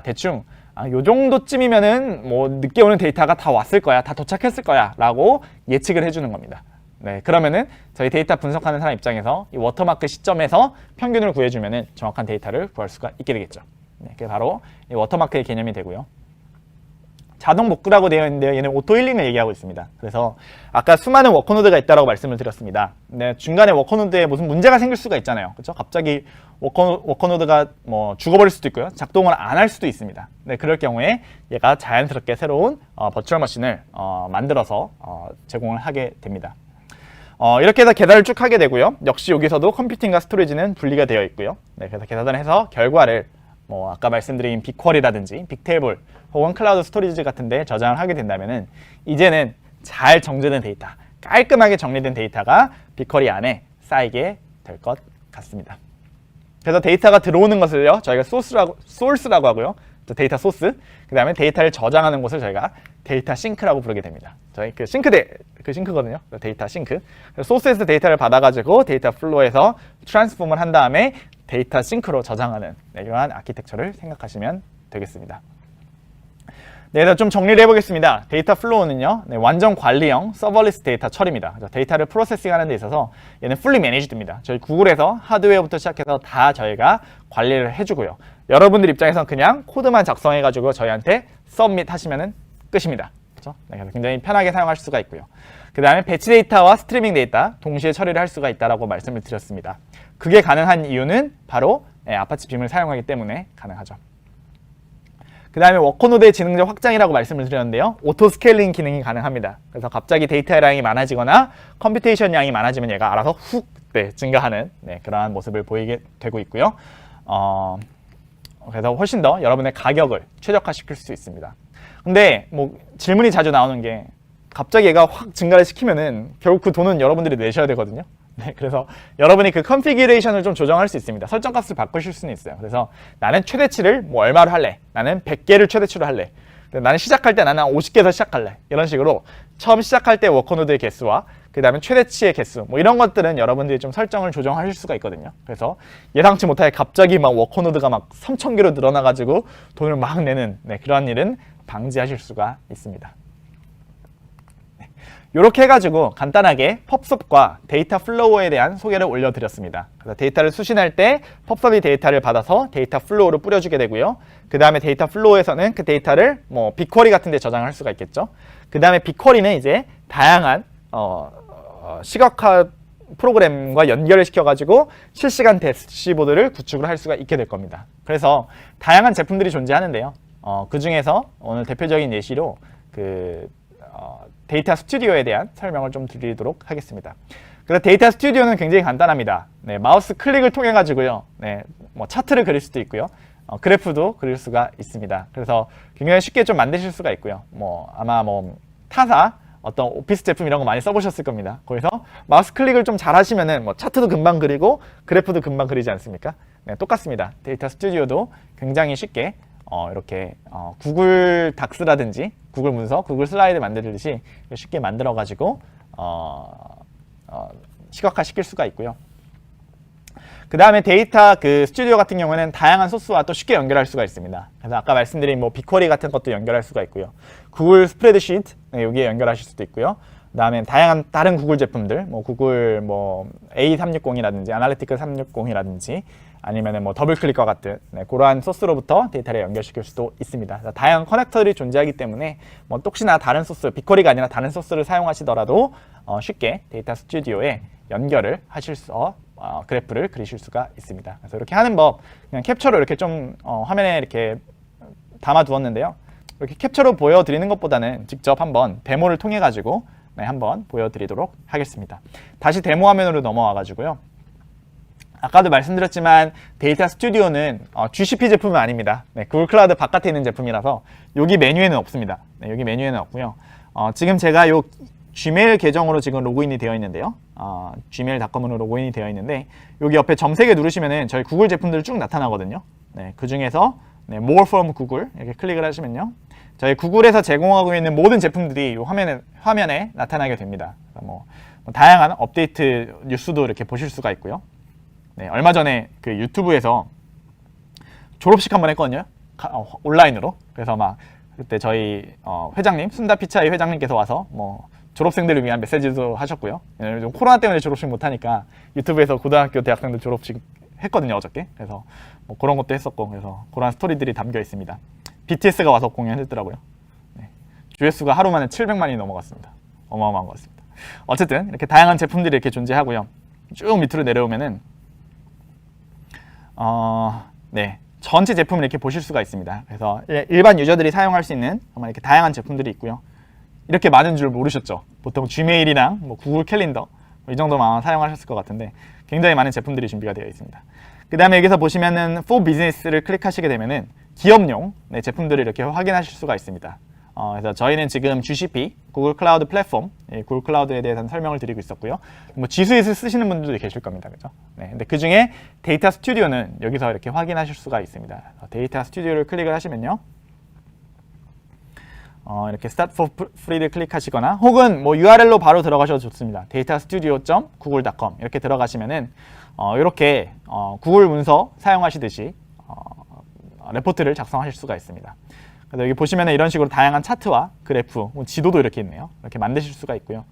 대충 요 정도쯤이면은 뭐 늦게 오는 데이터가 다 왔을 거야, 다 도착했을 거야 라고 예측을 해주는 겁니다. 네, 그러면은 저희 데이터 분석하는 사람 입장에서 이 워터마크 시점에서 평균을 구해주면은 정확한 데이터를 구할 수가 있게 되겠죠. 네, 그게 바로 이 워터마크의 개념이 되고요. 자동 복구라고 되어 있는데요. 얘는 오토 힐링을 얘기하고 있습니다. 그래서 아까 수많은 워커노드가 있다고 말씀을 드렸습니다. 네, 중간에 워커노드에 무슨 문제가 생길 수가 있잖아요. 그렇죠? 갑자기 워커노드가 뭐 죽어버릴 수도 있고요. 작동을 안 할 수도 있습니다. 네, 그럴 경우에 얘가 자연스럽게 새로운 버추얼 머신을 만들어서 제공을 하게 됩니다. 이렇게 해서 계산을 쭉 하게 되고요. 역시 여기서도 컴퓨팅과 스토리지는 분리가 되어 있고요. 네, 그래서 계산을 해서 결과를 뭐 아까 말씀드린 빅쿼리라든지 빅테이블 혹은 클라우드 스토리지 같은 데 저장을 하게 된다면은 이제는 잘 정제된 데이터, 깔끔하게 정리된 데이터가 빅쿼리 안에 쌓이게 될 것 같습니다. 그래서 데이터가 들어오는 것을요, 저희가 소스라고 하고요. 데이터 소스, 그 다음에 데이터를 저장하는 곳을 저희가 데이터 싱크라고 부르게 됩니다. 저희 그 싱크거든요. 데이터 싱크. 소스에서 데이터를 받아가지고 데이터 플로우에서 트랜스폼을 한 다음에 데이터 싱크로 저장하는 이러한 아키텍처를 생각하시면 되겠습니다. 네, 그래서 좀 정리를 해보겠습니다. 데이터 플로우는요, 완전 관리형 서버리스 데이터 처리입니다. 데이터를 프로세싱하는 데 있어서 얘는 fully managed입니다. 저희 구글에서 하드웨어부터 시작해서 다 저희가 관리를 해주고요. 여러분들 입장에서는 그냥 코드만 작성해가지고 저희한테 서밋 하시면은 끝입니다. 그렇죠? 네, 그래서 굉장히 편하게 사용할 수가 있고요. 그 다음에 배치 데이터와 스트리밍 데이터 동시에 처리를 할 수가 있다라고 말씀을 드렸습니다. 그게 가능한 이유는 바로 아파치 빔을 사용하기 때문에 가능하죠. 그 다음에 워커노드의 지능적 확장이라고 말씀을 드렸는데요. 오토 스케일링 기능이 가능합니다. 그래서 갑자기 데이터 양이 많아지거나 컴퓨테이션 양이 많아지면 얘가 알아서 훅 증가하는 그러한 모습을 보이게 되고 있고요. 그래서 훨씬 더 여러분의 가격을 최적화시킬 수 있습니다. 근데 뭐 질문이 자주 나오는 게 갑자기 얘가 확 증가를 시키면은 결국 그 돈은 여러분들이 내셔야 되거든요. 네, 그래서 여러분이 그 컨피규레이션을 좀 조정할 수 있습니다. 설정값을 바꾸실 수는 있어요. 그래서 나는 최대치를 뭐 얼마로 할래? 나는 100개를 최대치로 할래. 나는 시작할 때 나는 50개에서 시작할래. 이런 식으로 처음 시작할 때 워커노드의 개수와 그 다음에 최대치의 개수 뭐 이런 것들은 여러분들이 좀 설정을 조정하실 수가 있거든요. 그래서 예상치 못하게 갑자기 막 워커노드가 막 3,000개로 늘어나가지고 돈을 막 내는 그런 일은 방지하실 수가 있습니다. 이렇게 해가지고 간단하게 펍섭과 데이터 플로우에 대한 소개를 올려드렸습니다. 그래서 데이터를 수신할 때 펍섭이 데이터를 받아서 데이터 플로우로 뿌려주게 되고요. 그 다음에 데이터 플로우에서는 그 데이터를 뭐 빅쿼리 같은 데 저장할 수가 있겠죠. 그 다음에 빅쿼리는 이제 다양한 시각화 프로그램과 연결을 시켜가지고 실시간 대시보드를 구축을 할 수가 있게 될 겁니다. 그래서 다양한 제품들이 존재하는데요. 그 중에서 오늘 대표적인 예시로 데이터 스튜디오에 대한 설명을 좀 드리도록 하겠습니다. 그래서 데이터 스튜디오는 굉장히 간단합니다. 마우스 클릭을 통해 가지고요, 뭐 차트를 그릴 수도 있고요, 그래프도 그릴 수가 있습니다. 그래서 굉장히 쉽게 좀 만드실 수가 있고요. 뭐 아마 뭐 타사 어떤 오피스 제품 이런 거 많이 써보셨을 겁니다. 거기서 마우스 클릭을 좀 잘 하시면은 뭐 차트도 금방 그리고 그래프도 금방 그리지 않습니까? 똑같습니다. 데이터 스튜디오도 굉장히 쉽게 이렇게 구글 닥스라든지 구글 문서, 구글 슬라이드 만들듯이 쉽게 만들어가지고 시각화 시킬 수가 있고요. 그 다음에 데이터 스튜디오 같은 경우에는 다양한 소스와 또 쉽게 연결할 수가 있습니다. 그래서 아까 말씀드린 뭐 빅쿼리 같은 것도 연결할 수가 있고요. 구글 스프레드시트 여기에 연결하실 수도 있고요. 그 다음에 다양한 다른 구글 제품들, 뭐 구글 뭐 A360이라든지 아날리티크 360이라든지 아니면은 뭐 더블클릭과 같은 그러한 소스로부터 데이터를 연결시킬 수도 있습니다. 다양한 커넥터들이 존재하기 때문에 뭐 혹시나 다른 소스, 빅쿼리가 아니라 다른 소스를 사용하시더라도 쉽게 데이터 스튜디오에 연결을 하셔서 그래프를 그리실 수가 있습니다. 그래서 이렇게 하는 법, 그냥 캡처로 이렇게 좀 화면에 이렇게 담아 두었는데요. 이렇게 캡처로 보여드리는 것보다는 직접 한번 데모를 통해 가지고 한번 보여드리도록 하겠습니다. 다시 데모 화면으로 넘어와 가지고요. 아까도 말씀드렸지만 데이터 스튜디오는 GCP 제품은 아닙니다. 구글 클라우드 바깥에 있는 제품이라서 여기 메뉴에는 없습니다. 여기 메뉴에는 없고요. 지금 제가 요 Gmail 계정으로 지금 로그인이 되어 있는데요. gmail.com으로 로그인이 되어 있는데 여기 옆에 점 3개 누르시면은 저희 구글 제품들 쭉 나타나거든요. 그 중에서 More from Google 이렇게 클릭을 하시면요. 저희 구글에서 제공하고 있는 모든 제품들이 이 화면에 나타나게 됩니다. 뭐 다양한 업데이트 뉴스도 이렇게 보실 수가 있고요. 얼마 전에 유튜브에서 졸업식 한번 했거든요. 온라인으로. 그래서 막 그때 저희 회장님, 순다 피차이 회장님께서 와서 뭐 졸업생들을 위한 메시지도 하셨고요. 요즘 코로나 때문에 졸업식 못하니까 유튜브에서 고등학교, 대학생들 졸업식 했거든요, 어저께. 그래서 뭐 그런 것도 했었고, 그래서 그런 스토리들이 담겨 있습니다. BTS가 와서 공연했더라고요. 네. 조회수가 하루 만에 700만이 넘어갔습니다. 어마어마한 것 같습니다. 어쨌든 이렇게 다양한 제품들이 이렇게 존재하고요. 쭉 밑으로 내려오면은 네, 전체 제품을 이렇게 보실 수가 있습니다. 그래서 일반 유저들이 사용할 수 있는 정말 이렇게 다양한 제품들이 있고요. 이렇게 많은 줄 모르셨죠? 보통 지메일이랑 뭐 구글 캘린더 이 정도만 사용하셨을 것 같은데 굉장히 많은 제품들이 준비가 되어 있습니다. 그 다음에 여기서 보시면은 For Business를 클릭하시게 되면은 기업용 제품들을 이렇게 확인하실 수가 있습니다. 그래서 저희는 지금 GCP, 구글 클라우드 플랫폼, 구글 클라우드에 대해서 설명을 드리고 있었고요. 뭐 지수잇을 쓰시는 분들도 계실 겁니다, 그죠? 네, 근데 그 중에 데이터 스튜디오는 여기서 이렇게 확인하실 수가 있습니다. 데이터 스튜디오를 클릭을 하시면요, 이렇게 Start for Free를 클릭하시거나 혹은 뭐 URL로 바로 들어가셔도 좋습니다. datastudio.google.com 이렇게 들어가시면은 이렇게 구글 문서 사용하시듯이 레포트를 작성하실 수가 있습니다. 그래서 여기 보시면 이런 식으로 다양한 차트와 그래프, 지도도 이렇게 있네요. 이렇게 만드실 수가 있고요.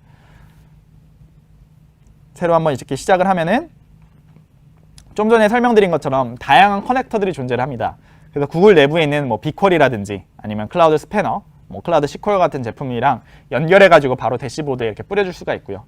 새로 한번 이렇게 시작을 하면은 좀 전에 설명드린 것처럼 다양한 커넥터들이 존재를 합니다. 그래서 구글 내부에 있는 뭐 빅쿼리라든지 아니면 클라우드 스패너, 뭐 클라우드 시퀄 같은 제품이랑 연결해가지고 바로 대시보드에 이렇게 뿌려줄 수가 있고요.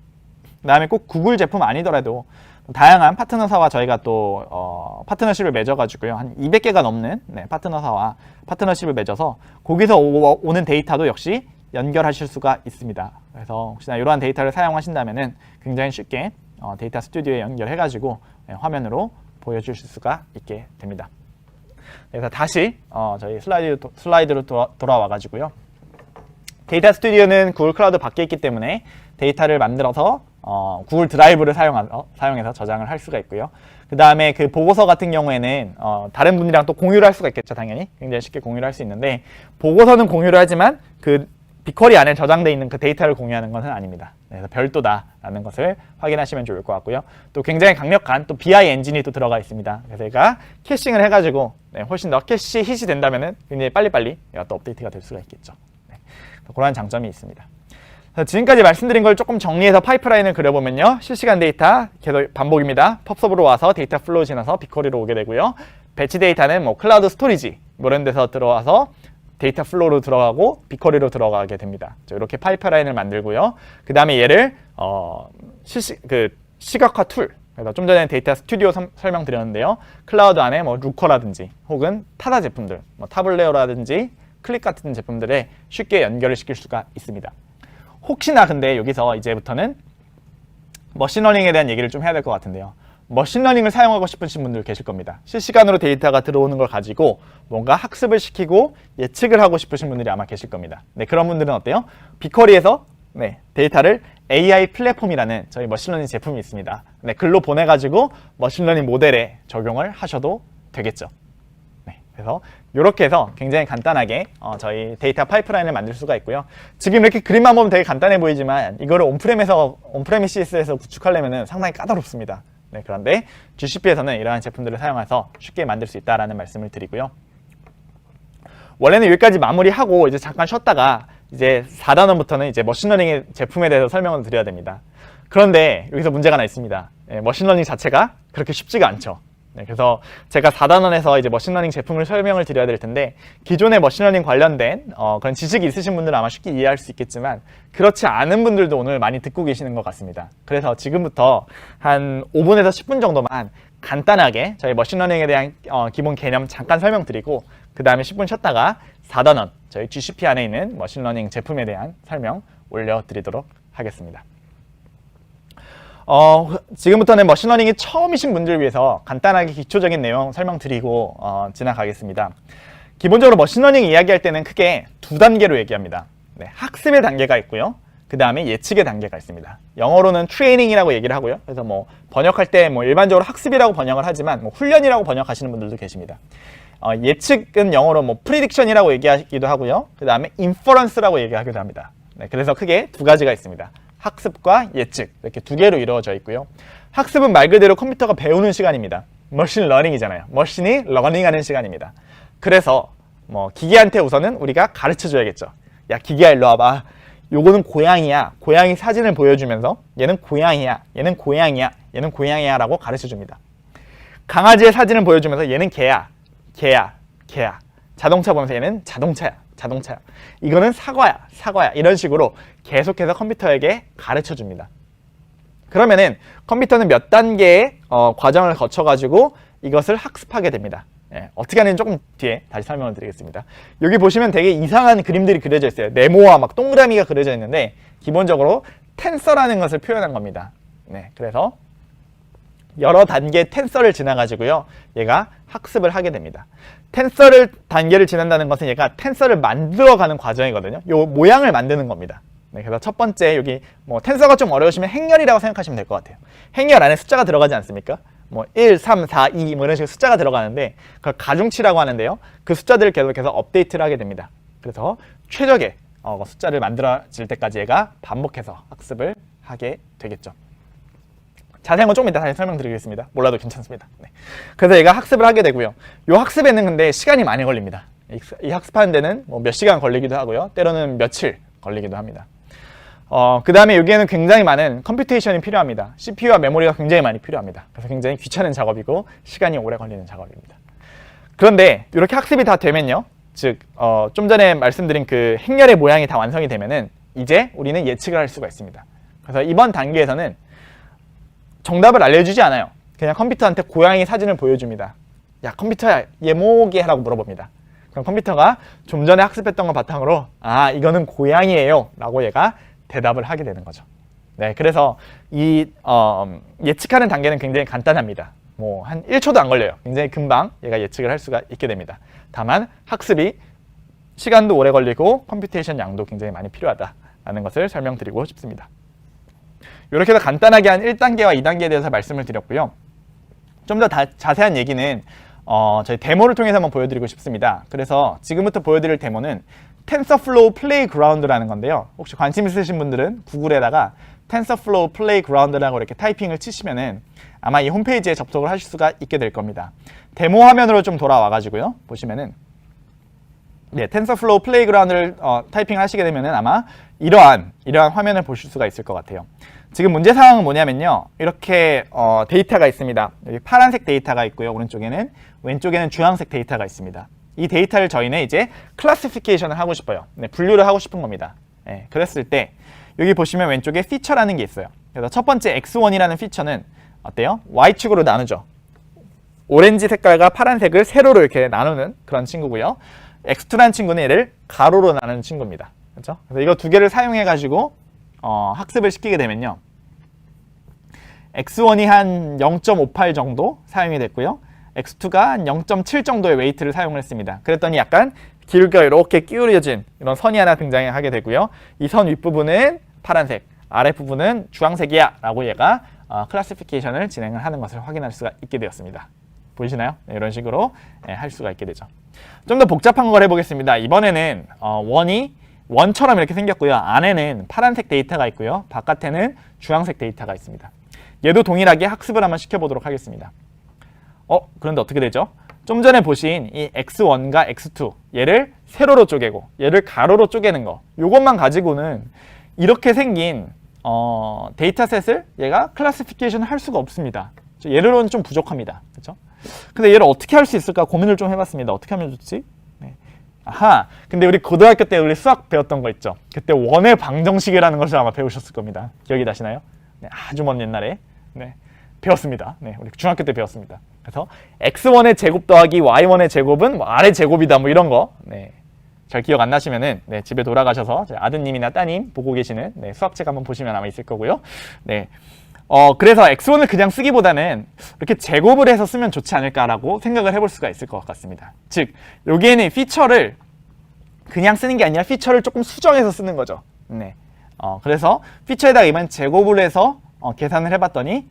그 다음에 꼭 구글 제품 아니더라도 다양한 파트너사와 저희가 또 파트너십을 맺어가지고요. 한 200개가 넘는 파트너사와 파트너십을 맺어서 거기서 오는 데이터도 역시 연결하실 수가 있습니다. 그래서 혹시나 이러한 데이터를 사용하신다면은 굉장히 쉽게 데이터 스튜디오에 연결해가지고 화면으로 보여주실 수가 있게 됩니다. 그래서 다시 저희 슬라이드로 돌아와가지고요. 데이터 스튜디오는 구글 클라우드 밖에 있기 때문에 데이터를 만들어서 구글 드라이브를 사용해서 저장을 할 수가 있고요. 그 다음에 그 보고서 같은 경우에는 다른 분들이랑 또 공유를 할 수가 있겠죠. 당연히 굉장히 쉽게 공유를 할 수 있는데 보고서는 공유를 하지만 그 빅쿼리 안에 저장되어 있는 그 데이터를 공유하는 것은 아닙니다. 그래서 별도다라는 것을 확인하시면 좋을 것 같고요. 또 굉장히 강력한 또 BI 엔진이 또 들어가 있습니다. 그래서 제가 캐싱을 해가지고 훨씬 더 캐시 hit이 된다면은 굉장히 빨리빨리 또 업데이트가 될 수가 있겠죠. 그런 장점이 있습니다. 지금까지 말씀드린 걸 조금 정리해서 파이프라인을 그려보면요. 실시간 데이터 계속 반복입니다. 펍서브로 와서 데이터 플로우 지나서 빅쿼리로 오게 되고요. 배치 데이터는 뭐 클라우드 스토리지 뭐 이런 데서 들어와서 데이터 플로우로 들어가고 빅쿼리로 들어가게 됩니다. 이렇게 파이프라인을 만들고요. 그 다음에 얘를 시각화 툴, 그래서 좀 전에 데이터 스튜디오 설명드렸는데요. 클라우드 안에 뭐 루커라든지 혹은 타다 제품들, 뭐 타블레어라든지 클릭 같은 제품들에 쉽게 연결을 시킬 수가 있습니다. 혹시나 근데 여기서 이제부터는 머신러닝에 대한 얘기를 좀 해야 될 것 같은데요. 머신러닝을 사용하고 싶으신 분들 계실 겁니다. 실시간으로 데이터가 들어오는 걸 가지고 뭔가 학습을 시키고 예측을 하고 싶으신 분들이 아마 계실 겁니다. 네, 그런 분들은 어때요? 빅쿼리에서 데이터를 AI 플랫폼이라는 저희 머신러닝 제품이 있습니다. 글로 보내가지고 머신러닝 모델에 적용을 하셔도 되겠죠. 그래서 이렇게 해서 굉장히 간단하게 저희 데이터 파이프라인을 만들 수가 있고요. 지금 이렇게 그림만 보면 되게 간단해 보이지만 이거를 온프레미시스에서 구축하려면 상당히 까다롭습니다. 그런데 GCP에서는 이러한 제품들을 사용해서 쉽게 만들 수 있다는 말씀을 드리고요. 원래는 여기까지 마무리하고 이제 잠깐 쉬었다가 이제 4단원부터는 이제 머신러닝의 제품에 대해서 설명을 드려야 됩니다. 그런데 여기서 문제가 하나 있습니다. 머신러닝 자체가 그렇게 쉽지가 않죠. 그래서 제가 4단원에서 이제 머신러닝 제품을 설명을 드려야 될 텐데 기존의 머신러닝 관련된 그런 지식이 있으신 분들은 아마 쉽게 이해할 수 있겠지만 그렇지 않은 분들도 오늘 많이 듣고 계시는 것 같습니다. 그래서 지금부터 한 5분에서 10분 정도만 간단하게 저희 머신러닝에 대한 기본 개념 잠깐 설명드리고 그 다음에 10분 쉬었다가 4단원 저희 GCP 안에 있는 머신러닝 제품에 대한 설명 올려드리도록 하겠습니다. 지금부터는 머신러닝이 처음이신 분들을 위해서 간단하게 기초적인 내용 설명드리고 지나가겠습니다. 기본적으로 머신러닝 이야기할 때는 크게 두 단계로 얘기합니다. 학습의 단계가 있고요. 그 다음에 예측의 단계가 있습니다. 영어로는 트레이닝이라고 얘기를 하고요. 그래서 뭐 번역할 때 뭐 일반적으로 학습이라고 번역을 하지만 뭐 훈련이라고 번역하시는 분들도 계십니다. 예측은 영어로 뭐 프리딕션이라고 얘기하기도 하고요. 그 다음에 인퍼런스라고 얘기하기도 합니다. 그래서 크게 두 가지가 있습니다. 학습과 예측 이렇게 두 개로 이루어져 있고요. 학습은 말 그대로 컴퓨터가 배우는 시간입니다. 머신 러닝이잖아요. 머신이 러닝하는 시간입니다. 그래서 뭐 기계한테 우선은 우리가 가르쳐 줘야겠죠. 야, 기계야 일로 와봐. 요거는 고양이야. 고양이 사진을 보여주면서 얘는 고양이야. 얘는 고양이야. 얘는 고양이야 라고 가르쳐 줍니다. 강아지의 사진을 보여주면서 얘는 개야, 개야, 개야. 자동차 보면서 얘는 자동차야, 자동차야. 이거는 사과야, 사과야. 이런 식으로 계속해서 컴퓨터에게 가르쳐 줍니다. 그러면은 컴퓨터는 몇 단계의 과정을 거쳐가지고 이것을 학습하게 됩니다. 예, 어떻게 하는지 조금 뒤에 다시 설명을 드리겠습니다. 여기 보시면 되게 이상한 그림들이 그려져 있어요. 네모와 막 동그라미가 그려져 있는데 기본적으로 텐서라는 것을 표현한 겁니다. 네, 그래서 여러 단계의 텐서를 지나가지고요, 얘가 학습을 하게 됩니다. 텐서를 단계를 지난다는 것은 얘가 텐서를 만들어가는 과정이거든요. 요 모양을 만드는 겁니다. 네, 그래서 첫 번째 여기 뭐 텐서가 좀 어려우시면 행렬이라고 생각하시면 될 것 같아요. 행렬 안에 숫자가 들어가지 않습니까? 뭐 1, 3, 4, 2 뭐 이런 식으로 숫자가 들어가는데 그걸 가중치라고 하는데요. 그 숫자들을 계속해서 업데이트를 하게 됩니다. 그래서 최적의 숫자를 만들어질 때까지 얘가 반복해서 학습을 하게 되겠죠. 자세한 건 조금 이따 다시 설명드리겠습니다. 몰라도 괜찮습니다. 네. 그래서 얘가 학습을 하게 되고요. 이 학습에는 근데 시간이 많이 걸립니다. 이 학습하는 데는 뭐 몇 시간 걸리기도 하고요. 때로는 며칠 걸리기도 합니다. 그 다음에 여기에는 굉장히 많은 컴퓨테이션이 필요합니다. CPU와 메모리가 굉장히 많이 필요합니다. 그래서 굉장히 귀찮은 작업이고 시간이 오래 걸리는 작업입니다. 그런데 이렇게 학습이 다 되면요. 즉, 좀 전에 말씀드린 그 행렬의 모양이 다 완성이 되면은 이제 우리는 예측을 할 수가 있습니다. 그래서 이번 단계에서는 정답을 알려주지 않아요. 그냥 컴퓨터한테 고양이 사진을 보여줍니다. 야, 컴퓨터야, 얘 뭐게 하라고 물어봅니다. 그럼 컴퓨터가 좀 전에 학습했던 거 바탕으로 아, 이거는 고양이에요 라고 얘가 대답을 하게 되는 거죠. 네, 그래서 이 예측하는 단계는 굉장히 간단합니다. 뭐 한 1초도 안 걸려요. 굉장히 금방 얘가 예측을 할 수가 있게 됩니다. 다만 학습이 시간도 오래 걸리고 컴퓨테이션 양도 굉장히 많이 필요하다라는 것을 설명드리고 싶습니다. 이렇게 해서 간단하게 한 1단계와 2단계에 대해서 말씀을 드렸고요. 좀 더 자세한 얘기는 저희 데모를 통해서 한번 보여드리고 싶습니다. 그래서 지금부터 보여드릴 데모는 TensorFlow Playground라는 건데요. 혹시 관심 있으신 분들은 구글에다가 TensorFlow Playground라고 이렇게 타이핑을 치시면은 아마 이 홈페이지에 접속을 하실 수가 있게 될 겁니다. 데모 화면으로 좀 돌아와가지고요. 보시면은 네, TensorFlow Playground를 타이핑을 하시게 되면은 아마 이러한 화면을 보실 수가 있을 것 같아요. 지금 문제 사항은 뭐냐면요. 이렇게 데이터가 있습니다. 여기 파란색 데이터가 있고요. 오른쪽에는, 왼쪽에는 주황색 데이터가 있습니다. 이 데이터를 저희는 이제 클래시피케이션을 하고 싶어요. 네, 분류를 하고 싶은 겁니다. 네, 그랬을 때 여기 보시면 왼쪽에 피처라는 게 있어요. 그래서 첫 번째 x1이라는 피처는 어때요? y축으로 나누죠. 오렌지 색깔과 파란색을 세로로 이렇게 나누는 그런 친구고요. x2라는 친구는 얘를 가로로 나누는 친구입니다. 그렇죠? 그래서 이거 두 개를 사용해 가지고 학습을 시키게 되면요. x1이 한 0.58 정도 사용이 됐고요. x2가 한 0.7 정도의 웨이트를 사용을 했습니다. 그랬더니 약간 길게 이렇게 기울여진 이런 선이 하나 등장하게 되고요. 이 선 윗부분은 파란색, 아랫부분은 주황색이야 라고 얘가 클래시피케이션을 진행을 하는 것을 확인할 수가 있게 되었습니다. 보이시나요? 네, 이런 식으로 할 수가 있게 되죠. 좀 더 복잡한 걸 해보겠습니다. 이번에는 원처럼 이렇게 생겼고요. 안에는 파란색 데이터가 있고요. 바깥에는 주황색 데이터가 있습니다. 얘도 동일하게 학습을 한번 시켜보도록 하겠습니다. 그런데 어떻게 되죠? 좀 전에 보신 이 x1과 x2 얘를 세로로 쪼개고 얘를 가로로 쪼개는 거, 요것만 가지고는 이렇게 생긴 데이터셋을 얘가 클래시피케이션 할 수가 없습니다. 얘로는 좀 부족합니다. 그렇죠? 근데 얘를 어떻게 할 수 있을까 고민을 좀 해봤습니다. 어떻게 하면 좋지? 네. 아하, 근데 우리 고등학교 때 우리 수학 배웠던 거 있죠? 그때 원의 방정식이라는 것을 아마 배우셨을 겁니다. 기억이 나시나요? 네, 아주 먼 옛날에 배웠습니다. 네, 우리 중학교 때 배웠습니다. 그래서 x1의 제곱 더하기 y1의 제곱은 뭐 r의 제곱이다 뭐 이런 거. 네. 잘 기억 안 나시면은 집에 돌아가셔서 아드님이나 따님 보고 계시는 수학책 한번 보시면 아마 있을 거고요. 네. 그래서 x1을 그냥 쓰기보다는 이렇게 제곱을 해서 쓰면 좋지 않을까라고 생각을 해볼 수가 있을 것 같습니다. 즉, 여기에는 피처를 그냥 쓰는 게 아니라 피처를 조금 수정해서 쓰는 거죠. 네. 그래서 피처에다가 이번 제곱을 해서 계산을 해봤더니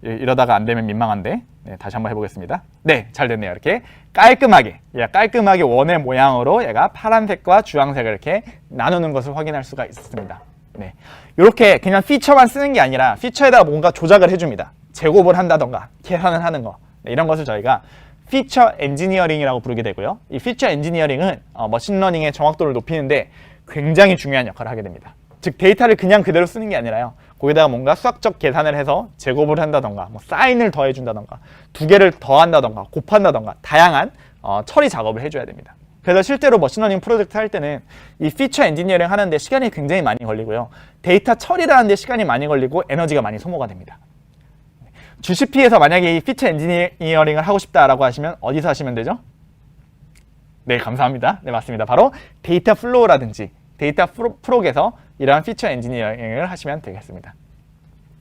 이러다가 안 되면 민망한데 다시 한번 해보겠습니다. 네, 잘 됐네요. 이렇게 깔끔하게 원의 모양으로 얘가 파란색과 주황색을 이렇게 나누는 것을 확인할 수가 있습니다. 네, 이렇게 그냥 피처만 쓰는 게 아니라 피처에다가 뭔가 조작을 해줍니다. 제곱을 한다던가 계산을 하는 거, 이런 것을 저희가 피처 엔지니어링이라고 부르게 되고요. 이 피처 엔지니어링은 머신러닝의 정확도를 높이는데 굉장히 중요한 역할을 하게 됩니다. 즉 데이터를 그냥 그대로 쓰는 게 아니라요, 거기다가 뭔가 수학적 계산을 해서 제곱을 한다던가, 뭐 사인을 더해준다던가, 두 개를 더한다던가, 곱한다던가, 다양한 처리 작업을 해줘야 됩니다. 그래서 실제로 머신러닝 프로젝트 할 때는 이 피처 엔지니어링 하는데 시간이 굉장히 많이 걸리고요. 데이터 처리를 하는데 시간이 많이 걸리고 에너지가 많이 소모가 됩니다. GCP에서 만약에 이 피처 엔지니어링을 하고 싶다라고 하시면 어디서 하시면 되죠? 네, 감사합니다. 네, 맞습니다. 바로 데이터 플로우라든지 데이터 프록에서 이러한 피처 엔지니어링을 하시면 되겠습니다.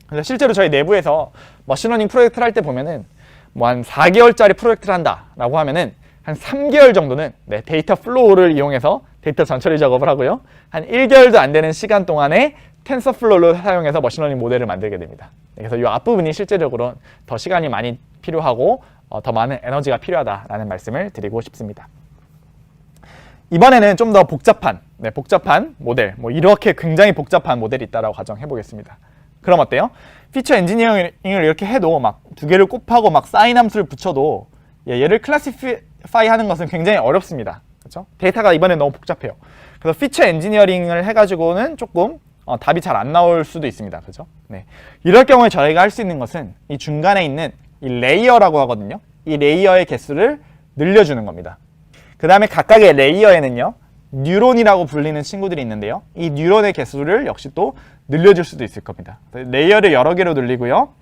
그래서 실제로 저희 내부에서 머신러닝 프로젝트를 할 때 보면은 뭐 한 4개월짜리 프로젝트를 한다라고 하면은 한 3개월 정도는 데이터 플로우를 이용해서 데이터 전처리 작업을 하고요. 한 1개월도 안 되는 시간 동안에 텐서플로우를 사용해서 머신러닝 모델을 만들게 됩니다. 그래서 이 앞부분이 실제적으로 더 시간이 많이 필요하고 더 많은 에너지가 필요하다라는 말씀을 드리고 싶습니다. 이번에는 좀 더 복잡한 모델, 뭐 이렇게 굉장히 복잡한 모델이 있다라고 가정해 보겠습니다. 그럼 어때요? 피처 엔지니어링을 이렇게 해도 막 두 개를 곱하고 막 사인 함수를 붙여도 얘를 클래시파이 하는 것은 굉장히 어렵습니다. 그렇죠? 데이터가 이번에 너무 복잡해요. 그래서 피처 엔지니어링을 해가지고는 조금 답이 잘 안 나올 수도 있습니다. 그렇죠? 네. 이럴 경우에 저희가 할 수 있는 것은 이 중간에 있는 이 레이어라고 하거든요. 이 레이어의 개수를 늘려주는 겁니다. 그 다음에 각각의 레이어에는요, 뉴런이라고 불리는 친구들이 있는데요. 이 뉴런의 개수를 역시 또 늘려줄 수도 있을 겁니다. 레이어를 여러 개로 늘리고요.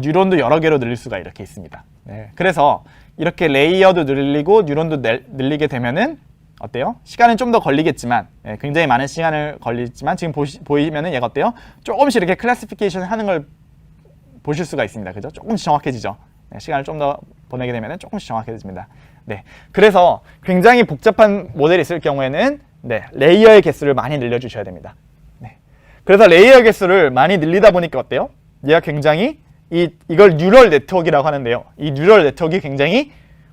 뉴런도 여러 개로 늘릴 수가 이렇게 있습니다. 네. 그래서 이렇게 레이어도 늘리고 뉴런도 늘리게 되면은 어때요? 시간은 좀 더 걸리겠지만, 굉장히 많은 시간을 걸리지만 지금 보이면은 얘가 어때요? 조금씩 이렇게 클래시피케이션 하는 걸 보실 수가 있습니다. 그죠? 조금씩 정확해지죠. 네, 시간을 좀 더 보내게 되면은 조금씩 정확해집니다. 네. 그래서 굉장히 복잡한 모델이 있을 경우에는 레이어의 개수를 많이 늘려주셔야 됩니다. 네. 그래서 레이어 개수를 많이 늘리다 보니까 어때요? 얘가 굉장히 이걸 뉴럴 네트워크라고 하는데요. 이 뉴럴 네트워크가 굉장히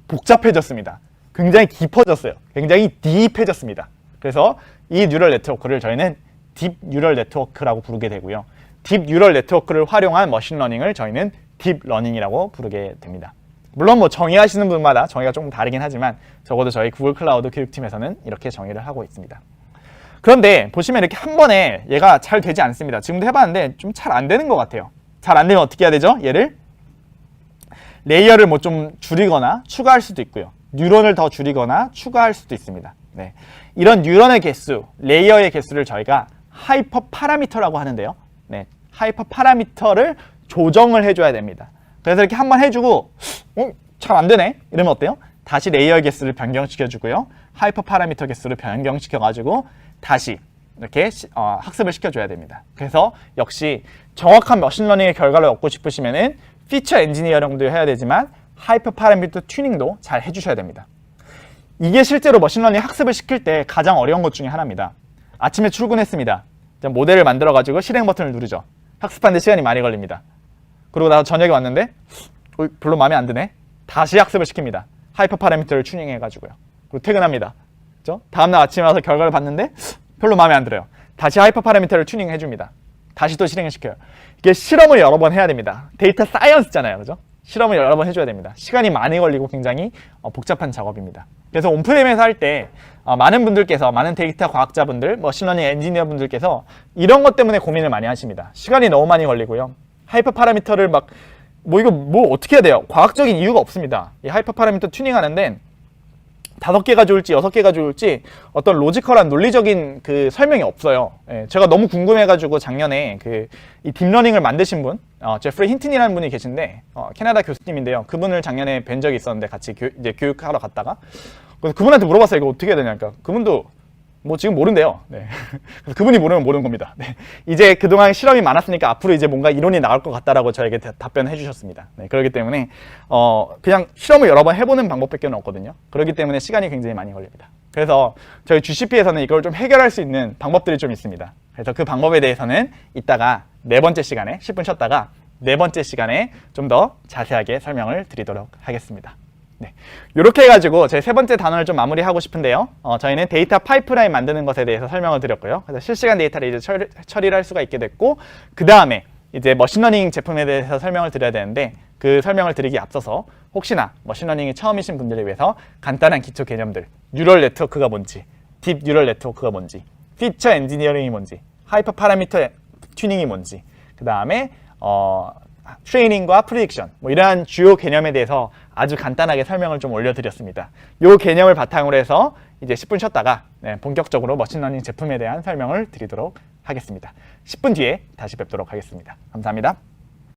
복잡해졌습니다. 굉장히 깊어졌어요. 굉장히 딥해졌습니다. 그래서 이 뉴럴 네트워크를 저희는 딥 뉴럴 네트워크라고 부르게 되고요. 딥 뉴럴 네트워크를 활용한 머신러닝을 저희는 딥러닝이라고 부르게 됩니다. 물론 뭐 정의하시는 분마다 정의가 조금 다르긴 하지만 적어도 저희 구글 클라우드 교육팀에서는 이렇게 정의를 하고 있습니다. 그런데 보시면 이렇게 한 번에 얘가 잘 되지 않습니다. 지금도 해봤는데 좀 잘 안 되는 것 같아요. 잘 안 되면 어떻게 해야 되죠? 얘를 레이어를 뭐 좀 줄이거나 추가할 수도 있고요. 뉴런을 더 줄이거나 추가할 수도 있습니다. 네. 이런 뉴런의 개수, 레이어의 개수를 저희가 하이퍼 파라미터라고 하는데요. 네. 하이퍼 파라미터를 조정을 해줘야 됩니다. 그래서 이렇게 한번 해주고 잘 안 되네? 이러면 어때요? 다시 레이어 개수를 변경시켜주고요. 하이퍼 파라미터 개수를 변경시켜가지고 다시 이렇게 학습을 시켜줘야 됩니다. 그래서 역시 정확한 머신러닝의 결과를 얻고 싶으시면은 피처 엔지니어링도 해야 되지만 하이퍼 파라미터 튜닝도 잘 해주셔야 됩니다. 이게 실제로 머신러닝 학습을 시킬 때 가장 어려운 것 중에 하나입니다. 아침에 출근했습니다. 모델을 만들어가지고 실행 버튼을 누르죠. 학습하는데 시간이 많이 걸립니다. 그리고 나서 저녁에 왔는데 별로 마음에 안 드네. 다시 학습을 시킵니다. 하이퍼 파라미터를 튜닝해가지고요. 그리고 퇴근합니다. 그렇죠? 다음날 아침에 와서 결과를 봤는데 별로 마음에 안 들어요. 다시 하이퍼 파라미터를 튜닝해줍니다. 다시 또 실행을 시켜요. 이게 실험을 여러 번 해야 됩니다. 데이터 사이언스잖아요. 그죠? 실험을 여러 번 해줘야 됩니다. 시간이 많이 걸리고 굉장히 복잡한 작업입니다. 그래서 온프렘에서 할 때 많은 분들께서, 많은 데이터 과학자분들, 머신러닝 엔지니어 분들께서 이런 것 때문에 고민을 많이 하십니다. 시간이 너무 많이 걸리고요. 하이퍼 파라미터를 이거 어떻게 해야 돼요? 과학적인 이유가 없습니다. 이 하이퍼 파라미터 튜닝 하는데 5개가 좋을지 6개가 좋을지 어떤 로지컬한 논리적인 그 설명이 없어요. 예, 제가 너무 궁금해가지고 작년에 이 딥러닝을 만드신 분, 제프리 힌튼이라는 분이 계신데 캐나다 교수님인데요. 그분을 작년에 뵌 적이 있었는데 같이 이제 교육하러 갔다가 그래서 그분한테 물어봤어요. 이거 어떻게 해야 되냐니까 그분도 뭐 지금 모른대요. 네. 그래서 그분이 모르면 모르는 겁니다. 네. 이제 그동안 실험이 많았으니까 앞으로 이제 뭔가 이론이 나올 것 같다라고 저에게 답변해 주셨습니다. 네. 그렇기 때문에 그냥 실험을 여러 번 해보는 방법밖에 없거든요. 그렇기 때문에 시간이 굉장히 많이 걸립니다. 그래서 저희 GCP에서는 이걸 좀 해결할 수 있는 방법들이 좀 있습니다. 그래서 그 방법에 대해서는 이따가 4번째 시간에 10분 쉬었다가 4번째 시간에 좀 더 자세하게 설명을 드리도록 하겠습니다. 네, 이렇게 해가지고 제 3번째 단원을 좀 마무리하고 싶은데요. 저희는 데이터 파이프라인 만드는 것에 대해서 설명을 드렸고요. 그래서 실시간 데이터를 이제 처리를 할 수가 있게 됐고, 그 다음에 이제 머신러닝 제품에 대해서 설명을 드려야 되는데 그 설명을 드리기 앞서서 혹시나 머신러닝이 처음이신 분들을 위해서 간단한 기초 개념들, 뉴럴 네트워크가 뭔지, 딥 뉴럴 네트워크가 뭔지, 피처 엔지니어링이 뭔지, 하이퍼 파라미터 튜닝이 뭔지, 그 다음에 트레이닝과 프리딕션, 뭐 이러한 주요 개념에 대해서 아주 간단하게 설명을 좀 올려드렸습니다. 이 개념을 바탕으로 해서 이제 10분 쉬었다가 본격적으로 머신러닝 제품에 대한 설명을 드리도록 하겠습니다. 10분 뒤에 다시 뵙도록 하겠습니다. 감사합니다.